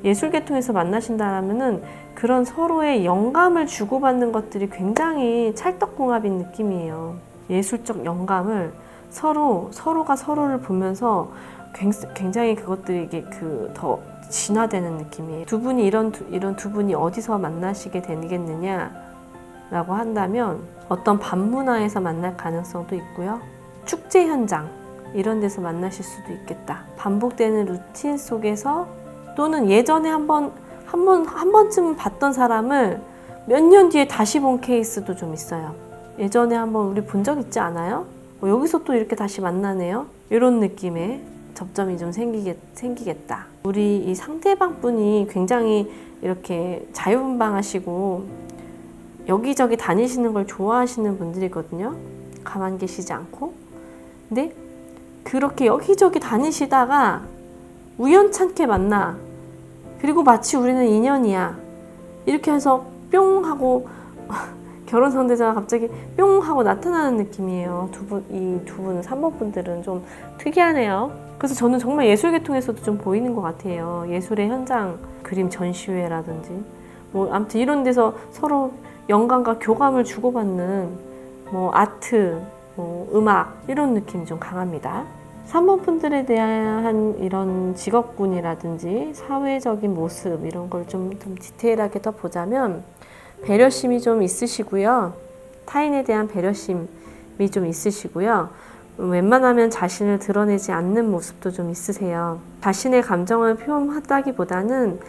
Speaker 1: 예술계통에서 만나신다면은 그런 서로의 영감을 주고받는 것들이 굉장히 찰떡궁합인 느낌이에요. 예술적 영감을 서로가 서로를 보면서 굉장히 그것들이 이게 더 진화되는 느낌이에요. 두 분이 이런 두 분이 어디서 만나시게 되겠느냐? 라고 한다면 어떤 밤문화에서 만날 가능성도 있고요. 축제 현장 이런 데서 만나실 수도 있겠다. 반복되는 루틴 속에서 또는 예전에 한 번쯤 봤던 사람을 몇 년 뒤에 다시 본 케이스도 좀 있어요. 예전에 한번 우리 본 적 있지 않아요? 여기서 또 이렇게 다시 만나네요. 이런 느낌의 접점이 좀 생기겠다. 우리 이 상대방 분이 굉장히 이렇게 자유분방하시고 여기저기 다니시는 걸 좋아하시는 분들이거든요. 가만 계시지 않고. 근데 그렇게 여기저기 다니시다가 우연찮게 만나. 그리고 마치 우리는 인연이야. 이렇게 해서 뿅 하고 결혼 상대자가 갑자기 뿅 하고 나타나는 느낌이에요. 이 두 분, 3번 분들은 좀 특이하네요. 그래서 저는 정말 예술계통에서도 좀 보이는 것 같아요. 예술의 현장, 그림 전시회라든지 뭐 아무튼 이런 데서 서로 영감과 교감을 주고받는 뭐 아트, 뭐 음악 이런 느낌이 좀 강합니다. 3번 분들에 대한 이런 직업군이라든지 사회적인 모습 이런 걸 좀 디테일하게 더 보자면 배려심이 좀 있으시고요. 타인에 대한 배려심이 좀 있으시고요. 웬만하면 자신을 드러내지 않는 모습도 좀 있으세요. 자신의 감정을 표현하다기보다는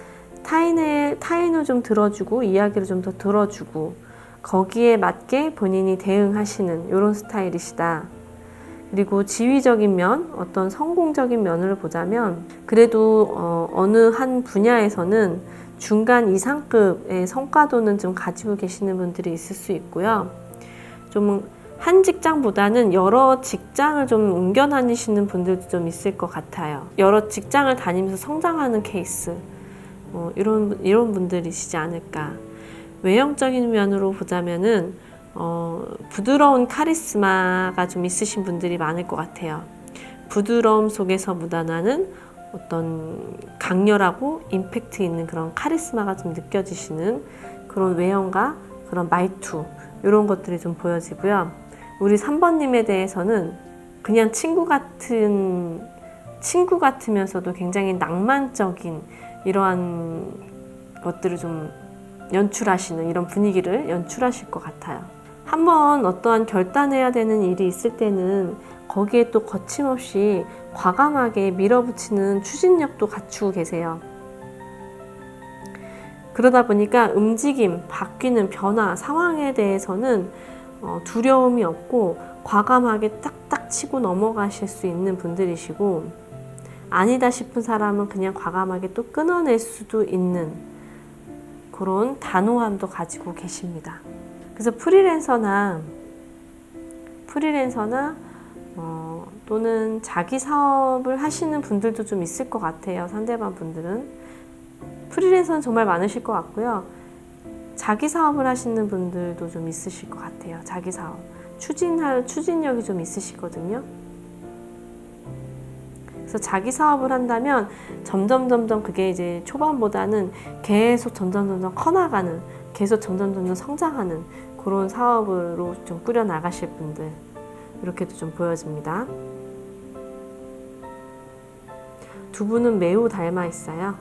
Speaker 1: 타인을 좀 들어주고 이야기를 좀 더 들어주고 거기에 맞게 본인이 대응하시는 이런 스타일이시다. 그리고 지위적인 면, 어떤 성공적인 면을 보자면 그래도 어느 한 분야에서는 중간 이상급의 성과도는 좀 가지고 계시는 분들이 있을 수 있고요. 좀 한 직장보다는 여러 직장을 좀 옮겨 다니시는 분들도 좀 있을 것 같아요. 여러 직장을 다니면서 성장하는 케이스, 이런 분들이시지 않을까. 외형적인 면으로 보자면은 부드러운 카리스마가 좀 있으신 분들이 많을 것 같아요. 부드러움 속에서 묻어나는 어떤 강렬하고 임팩트 있는 그런 카리스마가 좀 느껴지시는 그런 외형과 그런 말투 이런 것들이 좀 보여지고요. 우리 3번님에 대해서는 그냥 친구 같으면서도 굉장히 낭만적인 이러한 것들을 좀 연출하시는 이런 분위기를 연출하실 것 같아요. 한번 어떠한 결단해야 되는 일이 있을 때는 거기에 또 거침없이 과감하게 밀어붙이는 추진력도 갖추고 계세요. 그러다 보니까 움직임, 바뀌는 변화, 상황에 대해서는 두려움이 없고 과감하게 딱딱 치고 넘어가실 수 있는 분들이시고 아니다 싶은 사람은 그냥 과감하게 또 끊어낼 수도 있는 그런 단호함도 가지고 계십니다. 그래서 프리랜서나 또는 자기 사업을 하시는 분들도 좀 있을 것 같아요. 상대방 분들은 프리랜서는 정말 많으실 것 같고요. 자기 사업을 하시는 분들도 좀 있으실 것 같아요. 자기 사업 추진력이 좀 있으시거든요. 그래서 자기 사업을 한다면 점점 그게 이제 초반보다는 계속 점점 커나가는, 계속 점점 성장하는 그런 사업으로 좀 꾸려 나가실 분들 이렇게도 좀 보여집니다. 두 분은 매우 닮아 있어요.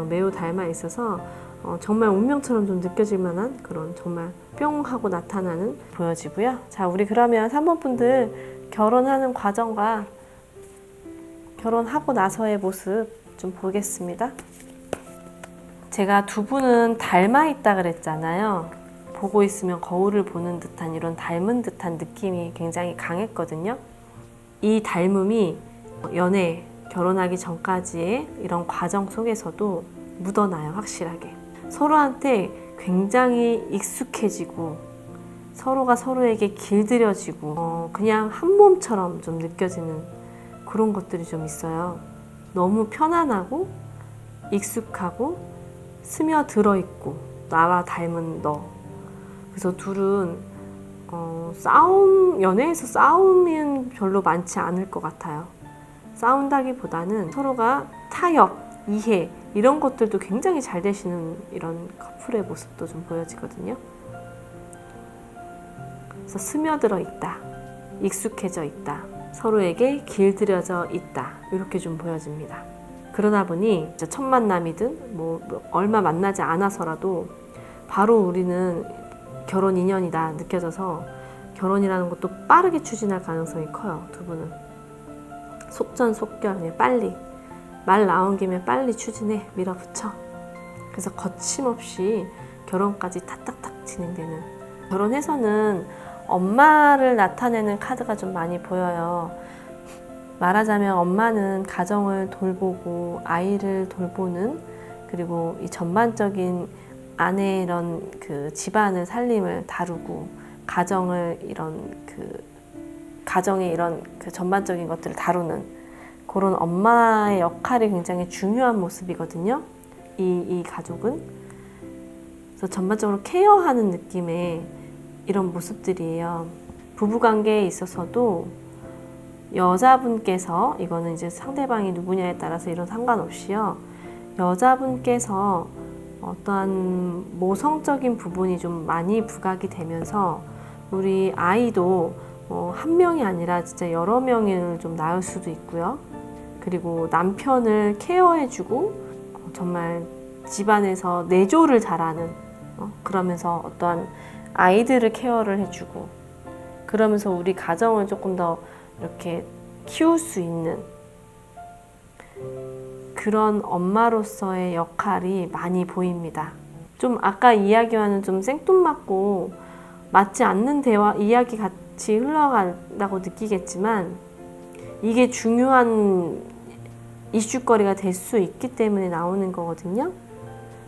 Speaker 1: 매우 닮아 있어서 정말 운명처럼 좀 느껴질 만한 그런 정말 뿅 하고 나타나는 보여지고요. 자, 우리 그러면 3번 분들 결혼하는 과정과 결혼하고 나서의 모습 좀 보겠습니다. 제가 두 분은 닮아 있다 그랬잖아요. 보고 있으면 거울을 보는 듯한 이런 닮은 듯한 느낌이 굉장히 강했거든요. 이 닮음이 연애, 결혼하기 전까지의 이런 과정 속에서도 묻어나요. 확실하게. 서로한테 굉장히 익숙해지고 서로가 서로에게 길들여지고 그냥 한 몸처럼 좀 느껴지는 그런 것들이 좀 있어요. 너무 편안하고 익숙하고 스며들어 있고 나와 닮은 너. 그래서 둘은 연애에서 싸움은 별로 많지 않을 것 같아요. 싸운다기보다는 서로가 타협, 이해 이런 것들도 굉장히 잘 되시는 이런 커플의 모습도 좀 보여지거든요. 그래서 스며들어 있다, 익숙해져 있다, 서로에게 길들여져 있다 이렇게 좀 보여집니다. 그러다 보니 첫 만남이든 뭐 얼마 만나지 않아서라도 바로 우리는 결혼 인연이다 느껴져서 결혼이라는 것도 빠르게 추진할 가능성이 커요. 두 분은 속전속결, 빨리 말 나온 김에 빨리 추진해 밀어붙여. 그래서 거침없이 결혼까지 탁탁탁 진행되는. 결혼해서는 엄마를 나타내는 카드가 좀 많이 보여요. 말하자면 엄마는 가정을 돌보고 아이를 돌보는, 그리고 이 전반적인 아내의 이런 그 집안을 살림을 다루고 가정을 가정의 이런 그 전반적인 것들을 다루는 그런 엄마의 역할이 굉장히 중요한 모습이거든요. 이 가족은. 그래서 전반적으로 케어하는 느낌의 이런 모습들이에요. 부부관계에 있어서도 여자분께서, 이거는 이제 상대방이 누구냐에 따라서 이런 상관없이요, 여자분께서 어떠한 모성적인 부분이 좀 많이 부각이 되면서 우리 아이도 한 명이 아니라 진짜 여러 명을 좀 낳을 수도 있고요. 그리고 남편을 케어해주고 정말 집안에서 내조를 잘하는, 그러면서 어떠한 아이들을 케어를 해주고, 그러면서 우리 가정을 조금 더 이렇게 키울 수 있는 그런 엄마로서의 역할이 많이 보입니다. 좀 아까 이야기와는 좀 생뚱맞고 맞지 않는 이야기 같이 흘러간다고 느끼겠지만 이게 중요한 이슈거리가 될 수 있기 때문에 나오는 거거든요.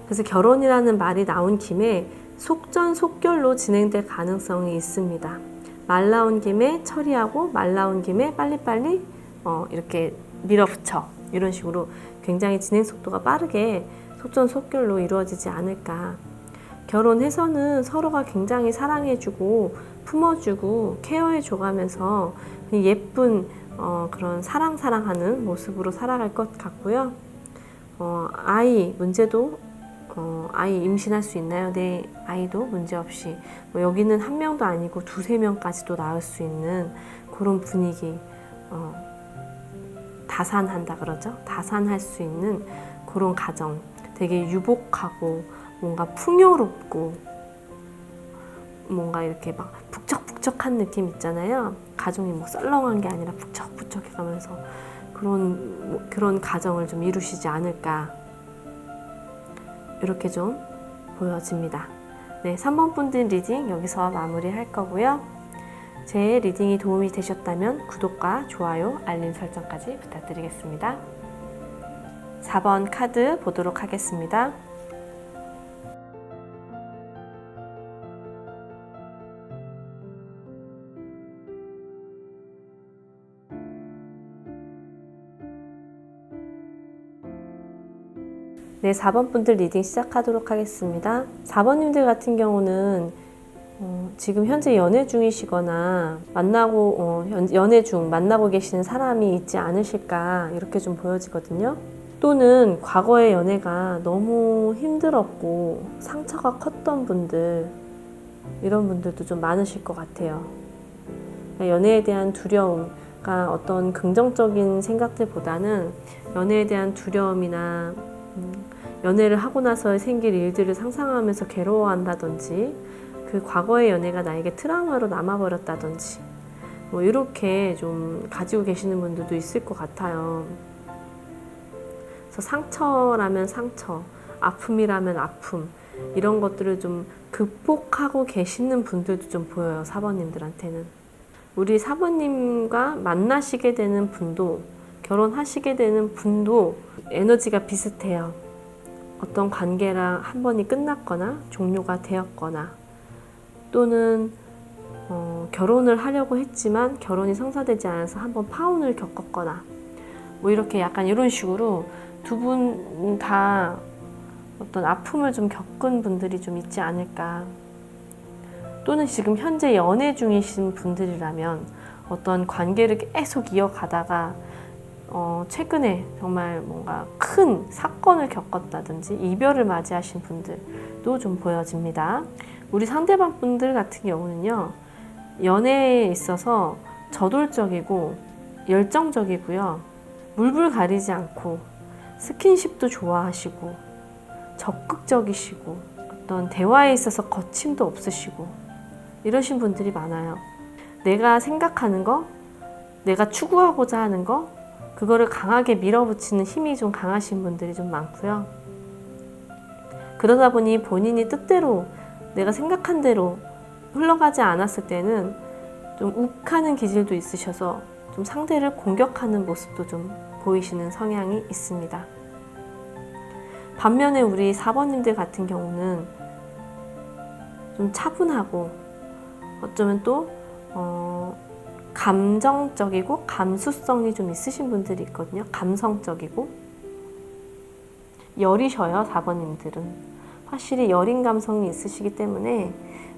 Speaker 1: 그래서 결혼이라는 말이 나온 김에 속전속결로 진행될 가능성이 있습니다. 말 나온 김에 처리하고 말 나온 김에 빨리빨리 이렇게 밀어붙여, 이런 식으로 굉장히 진행 속도가 빠르게 속전속결로 이루어지지 않을까. 결혼해서는 서로가 굉장히 사랑해주고 품어주고 케어해줘가면서 예쁜 그런 사랑하는 모습으로 살아갈 것 같고요. 아이 문제도 아이 임신할 수 있나요? 네, 아이도 문제없이, 여기는 한 명도 아니고 두세 명까지도 낳을 수 있는 그런 분위기, 다산한다 그러죠? 다산할 수 있는 그런 가정, 되게 유복하고 뭔가 풍요롭고 뭔가 이렇게 막 북적북적한 느낌 있잖아요. 가정이 뭐 썰렁한 게 아니라 북적북적해 가면서 그런 가정을 좀 이루시지 않을까, 이렇게 좀 보여집니다. 네, 3번 분들 리딩 여기서 마무리할 거고요. 제 리딩이 도움이 되셨다면 구독과 좋아요, 알림 설정까지 부탁드리겠습니다. 4번 카드 보도록 하겠습니다. 네, 4번 분들 리딩 시작하도록 하겠습니다. 4번님들 같은 경우는 지금 현재 연애 중이시거나 만나고 계시는 사람이 있지 않으실까, 이렇게 좀 보여지거든요. 또는 과거의 연애가 너무 힘들었고 상처가 컸던 분들, 이런 분들도 좀 많으실 것 같아요. 연애에 대한 두려움과 어떤 긍정적인 생각들보다는 연애에 대한 두려움이나 연애를 하고 나서 생길 일들을 상상하면서 괴로워한다든지, 그 과거의 연애가 나에게 트라우마로 남아버렸다든지, 이렇게 좀 가지고 계시는 분들도 있을 것 같아요. 그래서 상처라면 상처, 아픔이라면 아픔, 이런 것들을 좀 극복하고 계시는 분들도 좀 보여요. 4번님들한테는. 우리 4번님과 만나시게 되는 분도, 결혼하시게 되는 분도 에너지가 비슷해요. 어떤 관계랑 한 번이 끝났거나 종료가 되었거나, 또는 결혼을 하려고 했지만 결혼이 성사되지 않아서 한번 파혼을 겪었거나, 이렇게 약간 이런 식으로 두 분 다 어떤 아픔을 좀 겪은 분들이 좀 있지 않을까. 또는 지금 현재 연애 중이신 분들이라면 어떤 관계를 계속 이어가다가 최근에 정말 뭔가 큰 사건을 겪었다든지 이별을 맞이하신 분들도 좀 보여집니다. 우리 상대방 분들 같은 경우는요, 연애에 있어서 저돌적이고 열정적이고요, 물불 가리지 않고 스킨십도 좋아하시고 적극적이시고 어떤 대화에 있어서 거침도 없으시고 이러신 분들이 많아요. 내가 생각하는 거, 내가 추구하고자 하는 거, 그거를 강하게 밀어붙이는 힘이 좀 강하신 분들이 좀 많고요. 그러다 보니 본인이 뜻대로 내가 생각한 대로 흘러가지 않았을 때는 좀 욱하는 기질도 있으셔서 좀 상대를 공격하는 모습도 좀 보이시는 성향이 있습니다. 반면에 우리 4번님들 같은 경우는 좀 차분하고 어쩌면 또 감정적이고 감수성이 좀 있으신 분들이 있거든요. 감성적이고 여리셔요. 4번님들은 확실히 여린 감성이 있으시기 때문에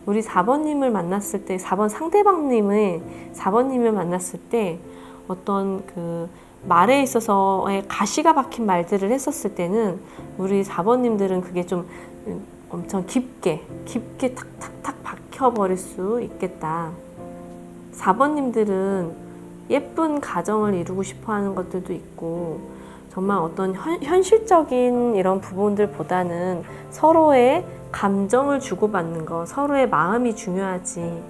Speaker 1: 우리 4번님을 만났을 때 4번 상대방님을 4번님을 만났을 때 어떤 그 말에 있어서의 가시가 박힌 말들을 했었을 때는 우리 4번님들은 그게 좀 엄청 깊게 탁탁탁 박혀버릴 수 있겠다. 4번님들은 예쁜 가정을 이루고 싶어 하는 것들도 있고 정말 어떤 현실적인 이런 부분들보다는 서로의 감정을 주고받는 거, 서로의 마음이 중요하지.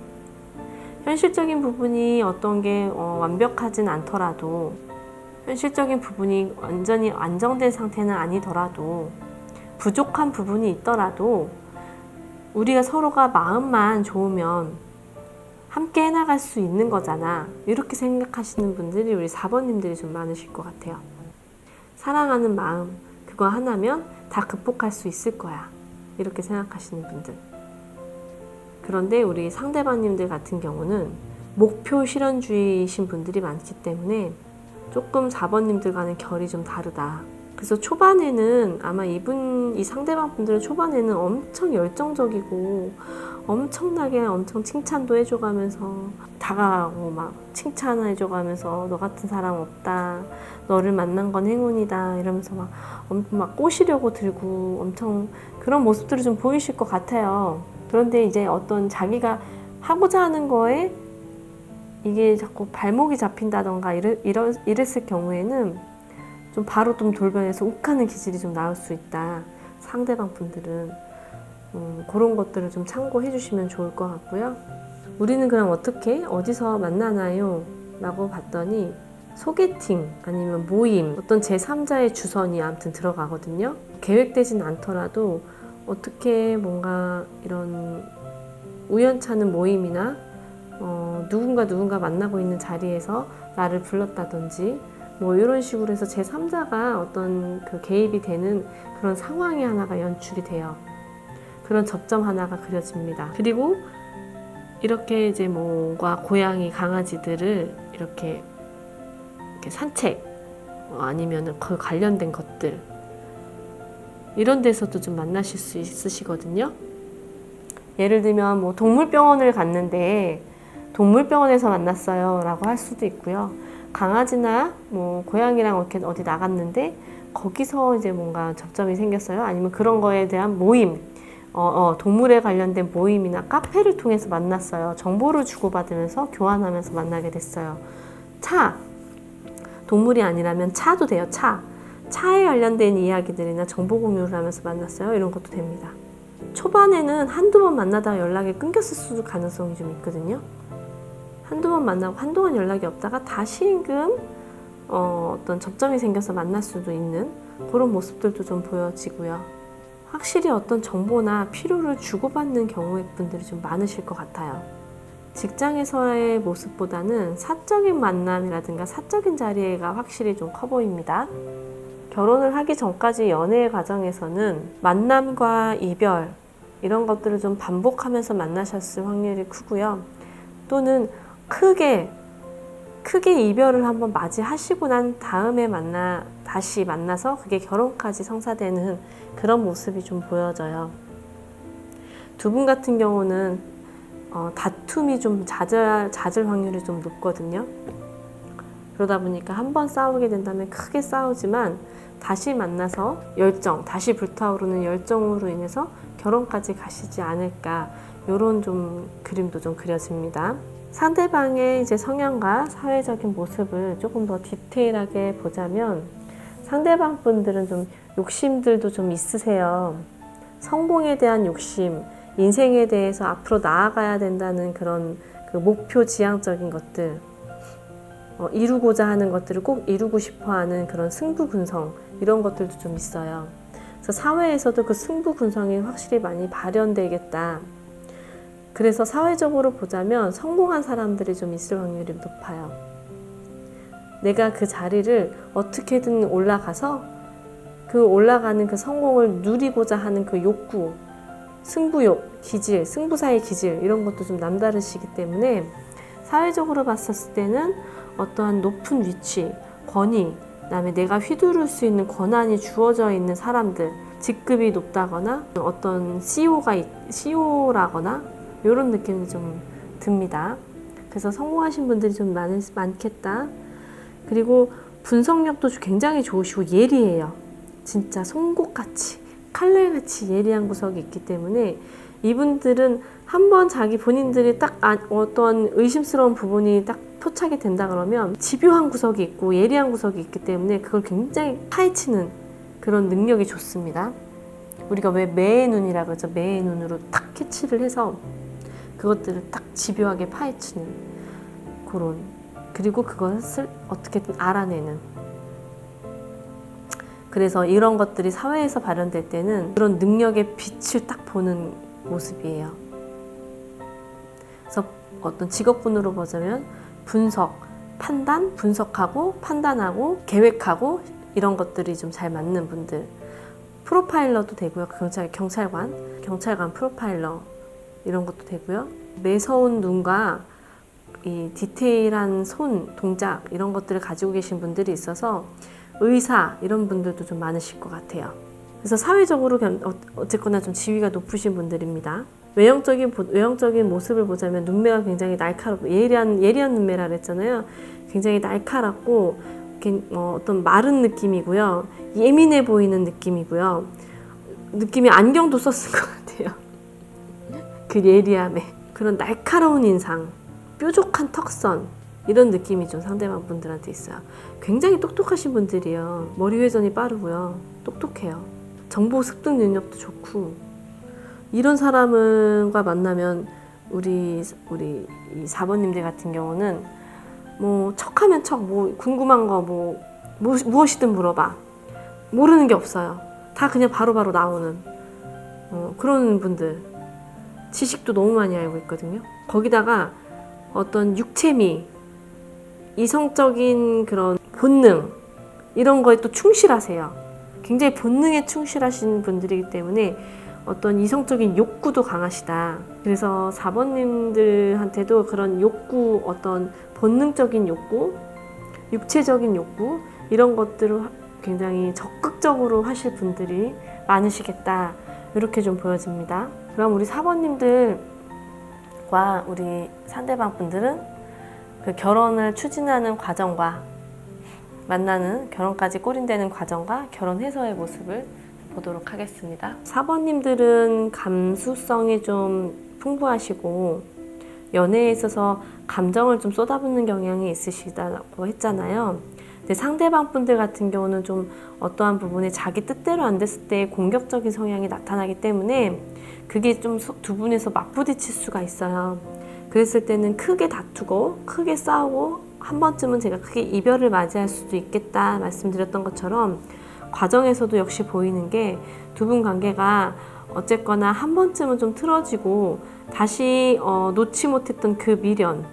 Speaker 1: 현실적인 부분이 어떤 게 완벽하진 않더라도 현실적인 부분이 완전히 안정된 상태는 아니더라도 부족한 부분이 있더라도 우리가 서로가 마음만 좋으면 함께 해나갈 수 있는 거잖아. 이렇게 생각하시는 분들이 우리 4번님들이 좀 많으실 것 같아요. 사랑하는 마음, 그거 하나면 다 극복할 수 있을 거야. 이렇게 생각하시는 분들. 그런데 우리 상대방님들 같은 경우는 목표 실현주의이신 분들이 많기 때문에 조금 4번님들과는 결이 좀 다르다. 그래서 초반에는 아마 이 상대방 분들은 초반에는 엄청 열정적이고 엄청 칭찬도 해줘가면서 다가가고 막 칭찬해줘가면서 너 같은 사람 없다. 너를 만난 건 행운이다. 이러면서 막 꼬시려고 들고 엄청 그런 모습들이 좀 보이실 것 같아요. 그런데 이제 어떤 자기가 하고자 하는 거에 이게 자꾸 발목이 잡힌다던가 이랬을 경우에는 좀 바로 좀 돌변해서 욱하는 기질이 좀 나올 수 있다. 상대방 분들은 그런 것들을 좀 참고해 주시면 좋을 것 같고요. 우리는 그럼 어디서 만나나요? 라고 봤더니 소개팅 아니면 모임, 어떤 제3자의 주선이 아무튼 들어가거든요. 계획되진 않더라도 어떻게 뭔가 이런 우연찮은 모임이나 누군가 만나고 있는 자리에서 나를 불렀다든지 뭐 이런 식으로 해서 제3자가 어떤 그 개입이 되는 그런 상황이 하나가 연출이 돼요. 그런 접점 하나가 그려집니다. 그리고 이렇게 이제 뭔가 고양이, 강아지들을 이렇게 산책 아니면 그 관련된 것들 이런 데서도 좀 만나실 수 있으시거든요. 예를 들면 뭐 동물병원을 갔는데 동물병원에서 만났어요 라고 할 수도 있고요. 강아지나 뭐 고양이랑 이렇게 어디 나갔는데 거기서 이제 뭔가 접점이 생겼어요. 아니면 그런 거에 대한 모임, 동물에 관련된 모임이나 카페를 통해서 만났어요. 정보를 주고받으면서 교환하면서 만나게 됐어요. 동물이 아니라면 차도 돼요. 차에 관련된 이야기들이나 정보 공유를 하면서 만났어요. 이런 것도 됩니다. 초반에는 한두 번 만나다가 연락이 끊겼을 가능성이 좀 있거든요. 한두 번 만나고 한동안 연락이 없다가 다시금 어떤 접점이 생겨서 만날 수도 있는 그런 모습들도 좀 보여지고요. 확실히 어떤 정보나 필요를 주고받는 경우의 분들이 좀 많으실 것 같아요. 직장에서의 모습보다는 사적인 만남이라든가 사적인 자리가 확실히 좀 커 보입니다. 결혼을 하기 전까지 연애 과정에서는 만남과 이별 이런 것들을 좀 반복하면서 만나셨을 확률이 크고요. 또는 크게 이별을 한번 맞이하시고 난 다음에 다시 만나서 그게 결혼까지 성사되는 그런 모습이 좀 보여져요. 두 분 같은 경우는 다툼이 좀 잦을 확률이 좀 높거든요. 그러다 보니까 한번 싸우게 된다면 크게 싸우지만 다시 만나서 다시 불타오르는 열정으로 인해서 결혼까지 가시지 않을까 이런 좀 그림도 좀 그려집니다. 상대방의 이제 성향과 사회적인 모습을 조금 더 디테일하게 보자면 상대방 분들은 좀 욕심들도 좀 있으세요. 성공에 대한 욕심, 인생에 대해서 앞으로 나아가야 된다는 그런 그 목표 지향적인 것들, 이루고자 하는 것들을 꼭 이루고 싶어하는 그런 승부군성, 이런 것들도 좀 있어요. 그래서 사회에서도 그 승부군성이 확실히 많이 발현되겠다. 그래서 사회적으로 보자면 성공한 사람들이 좀 있을 확률이 높아요. 내가 그 자리를 어떻게든 올라가서 그 올라가는 그 성공을 누리고자 하는 그 욕구, 승부욕, 기질, 승부사의 기질, 이런 것도 좀 남다르시기 때문에 사회적으로 봤었을 때는 어떠한 높은 위치, 권위, 그다음에 내가 휘두를 수 있는 권한이 주어져 있는 사람들, 직급이 높다거나 어떤 CEO라거나 이런 느낌이 좀 듭니다. 그래서 성공하신 분들이 좀 많겠다. 그리고 분석력도 굉장히 좋으시고 예리해요. 진짜 송곳같이, 칼날같이 예리한 구석이 있기 때문에 이분들은 한번 자기 본인들이 딱 어떤 의심스러운 부분이 딱 포착이 된다 그러면 집요한 구석이 있고 예리한 구석이 있기 때문에 그걸 굉장히 파헤치는 그런 능력이 좋습니다. 우리가 왜 매의 눈이라 그러죠? 매의 눈으로 탁 캐치를 해서 그것들을 딱 집요하게 파헤치는 그런, 그리고 그것을 어떻게든 알아내는. 그래서 이런 것들이 사회에서 발현될 때는 그런 능력의 빛을 딱 보는 모습이에요. 그래서 어떤 직업군으로 보자면 분석, 판단, 분석하고 판단하고 계획하고 이런 것들이 좀 잘 맞는 분들. 프로파일러도 되고요. 경찰관 프로파일러 이런 것도 되고요. 매서운 눈과 이 디테일한 손, 동작 이런 것들을 가지고 계신 분들이 있어서 의사 이런 분들도 좀 많으실 것 같아요. 그래서 사회적으로 어쨌거나 좀 지위가 높으신 분들입니다. 외형적인 모습을 보자면 눈매가 굉장히 날카롭고 예리한 눈매라 그랬잖아요. 굉장히 날카롭고 어떤 마른 느낌이고요. 예민해 보이는 느낌이고요. 느낌이 안경도 썼을 것 같아요. 그 예리함에 그런 날카로운 인상, 뾰족한 턱선 이런 느낌이 좀 상대방 분들한테 있어요. 굉장히 똑똑하신 분들이에요. 머리 회전이 빠르고요. 똑똑해요. 정보 습득 능력도 좋고 이런 사람과 만나면 우리 이 4번님들 같은 경우는 뭐 척하면 척, 뭐 궁금한 거 무엇이든 물어봐. 모르는 게 없어요. 다 그냥 바로바로 나오는 그런 분들. 지식도 너무 많이 알고 있거든요. 거기다가 어떤 육체미, 이성적인 그런 본능 이런 거에 또 충실하세요. 굉장히 본능에 충실하신 분들이기 때문에 어떤 이성적인 욕구도 강하시다. 그래서 4번님들한테도 그런 욕구, 어떤 본능적인 욕구, 육체적인 욕구 이런 것들을 굉장히 적극적으로 하실 분들이 많으시겠다. 이렇게 좀 보여집니다. 그럼 우리 4번님들과 우리 상대방 분들은 그 결혼을 추진하는 과정과 만나는 결혼까지 꼬린되는 과정과 결혼해서의 모습을 보도록 하겠습니다. 4번님들은 감수성이 좀 풍부하시고 연애에 있어서 감정을 좀 쏟아붓는 경향이 있으시다고 했잖아요. 근데 상대방 분들 같은 경우는 좀 어떠한 부분에 자기 뜻대로 안 됐을 때 공격적인 성향이 나타나기 때문에 그게 좀 두 분에서 맞부딪힐 수가 있어요. 그랬을 때는 크게 다투고 크게 싸우고 한 번쯤은 제가 크게 이별을 맞이할 수도 있겠다 말씀드렸던 것처럼 과정에서도 역시 보이는 게 두 분 관계가 어쨌거나 한 번쯤은 좀 틀어지고 다시 놓지 못했던 그 미련,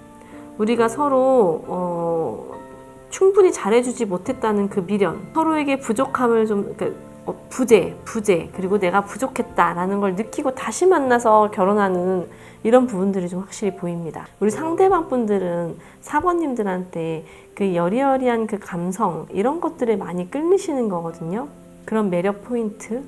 Speaker 1: 우리가 서로 충분히 잘해주지 못했다는 그 미련, 서로에게 부족함을 좀 부재 그리고 내가 부족했다라는 걸 느끼고 다시 만나서 결혼하는 이런 부분들이 좀 확실히 보입니다. 우리 상대방 분들은 4번님들한테 그 여리여리한 그 감성 이런 것들에 많이 끌리시는 거거든요. 그런 매력 포인트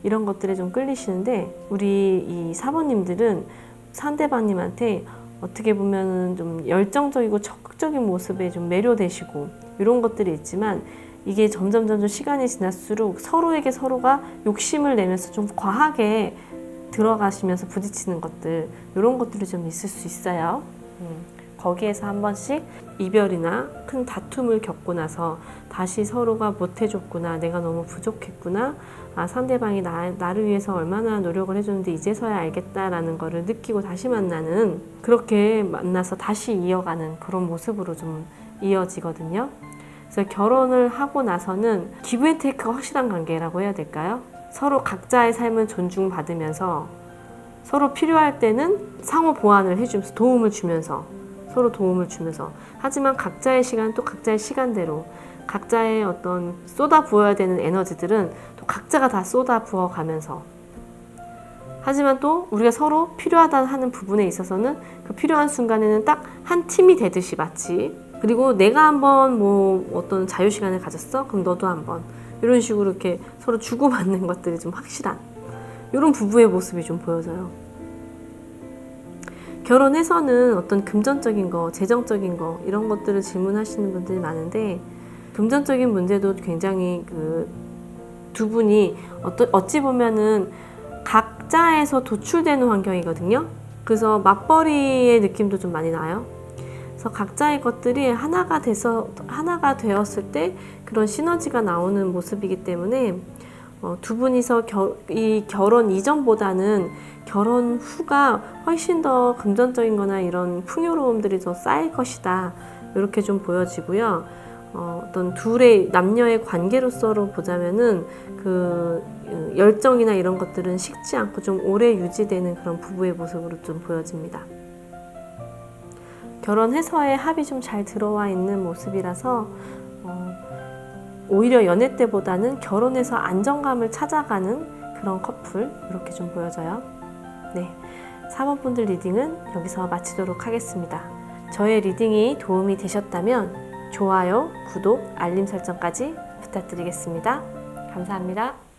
Speaker 1: 이런 것들에 좀 끌리시는데 우리 이 4번님들은 상대방님한테 어떻게 보면 좀 열정적이고 적극적인 모습에 좀 매료되시고 이런 것들이 있지만 이게 점점 시간이 지날수록 서로에게 서로가 욕심을 내면서 좀 과하게 들어가시면서 부딪히는 것들 이런 것들이 좀 있을 수 있어요. 거기에서 한 번씩 이별이나 큰 다툼을 겪고 나서 다시 서로가 못해줬구나, 내가 너무 부족했구나, 상대방이 나를 위해서 얼마나 노력을 해줬는데 이제서야 알겠다라는 거를 느끼고 다시 만나는, 그렇게 만나서 다시 이어가는 그런 모습으로 좀 이어지거든요. 그래서 결혼을 하고 나서는 기브 앤 테이크가 확실한 관계라고 해야 될까요? 서로 각자의 삶을 존중받으면서 서로 필요할 때는 상호 보완을 해주면서 서로 도움을 주면서, 하지만 각자의 시간 또 각자의 시간대로 각자의 어떤 쏟아 부어야 되는 에너지들은 또 각자가 다 쏟아 부어 가면서, 하지만 또 우리가 서로 필요하다 하는 부분에 있어서는 그 필요한 순간에는 딱 한 팀이 되듯이 마치, 그리고 내가 한번 뭐 어떤 자유 시간을 가졌어? 그럼 너도 한번, 이런 식으로 이렇게 서로 주고받는 것들이 좀 확실한 이런 부부의 모습이 좀 보여져요. 결혼해서는 어떤 금전적인 거, 재정적인 거 이런 것들을 질문하시는 분들이 많은데, 금전적인 문제도 굉장히 두 분이 어찌 보면은 각자에서 도출되는 환경이거든요. 그래서 맞벌이의 느낌도 좀 많이 나요. 그래서 각자의 것들이 하나가 되었을 때 그런 시너지가 나오는 모습이기 때문에 두 분이서 이 결혼 이전보다는 결혼 후가 훨씬 더 금전적인 거나 이런 풍요로움들이 더 쌓일 것이다, 이렇게 좀 보여지고요. 어떤 둘의 남녀의 관계로서로 보자면은 그 열정이나 이런 것들은 식지 않고 좀 오래 유지되는 그런 부부의 모습으로 좀 보여집니다. 결혼해서의 합이 좀 잘 들어와 있는 모습이라서 오히려 연애 때보다는 결혼해서 안정감을 찾아가는 그런 커플, 이렇게 좀 보여져요. 네, 4번분들 리딩은 여기서 마치도록 하겠습니다. 저의 리딩이 도움이 되셨다면 좋아요, 구독, 알림 설정까지 부탁드리겠습니다. 감사합니다.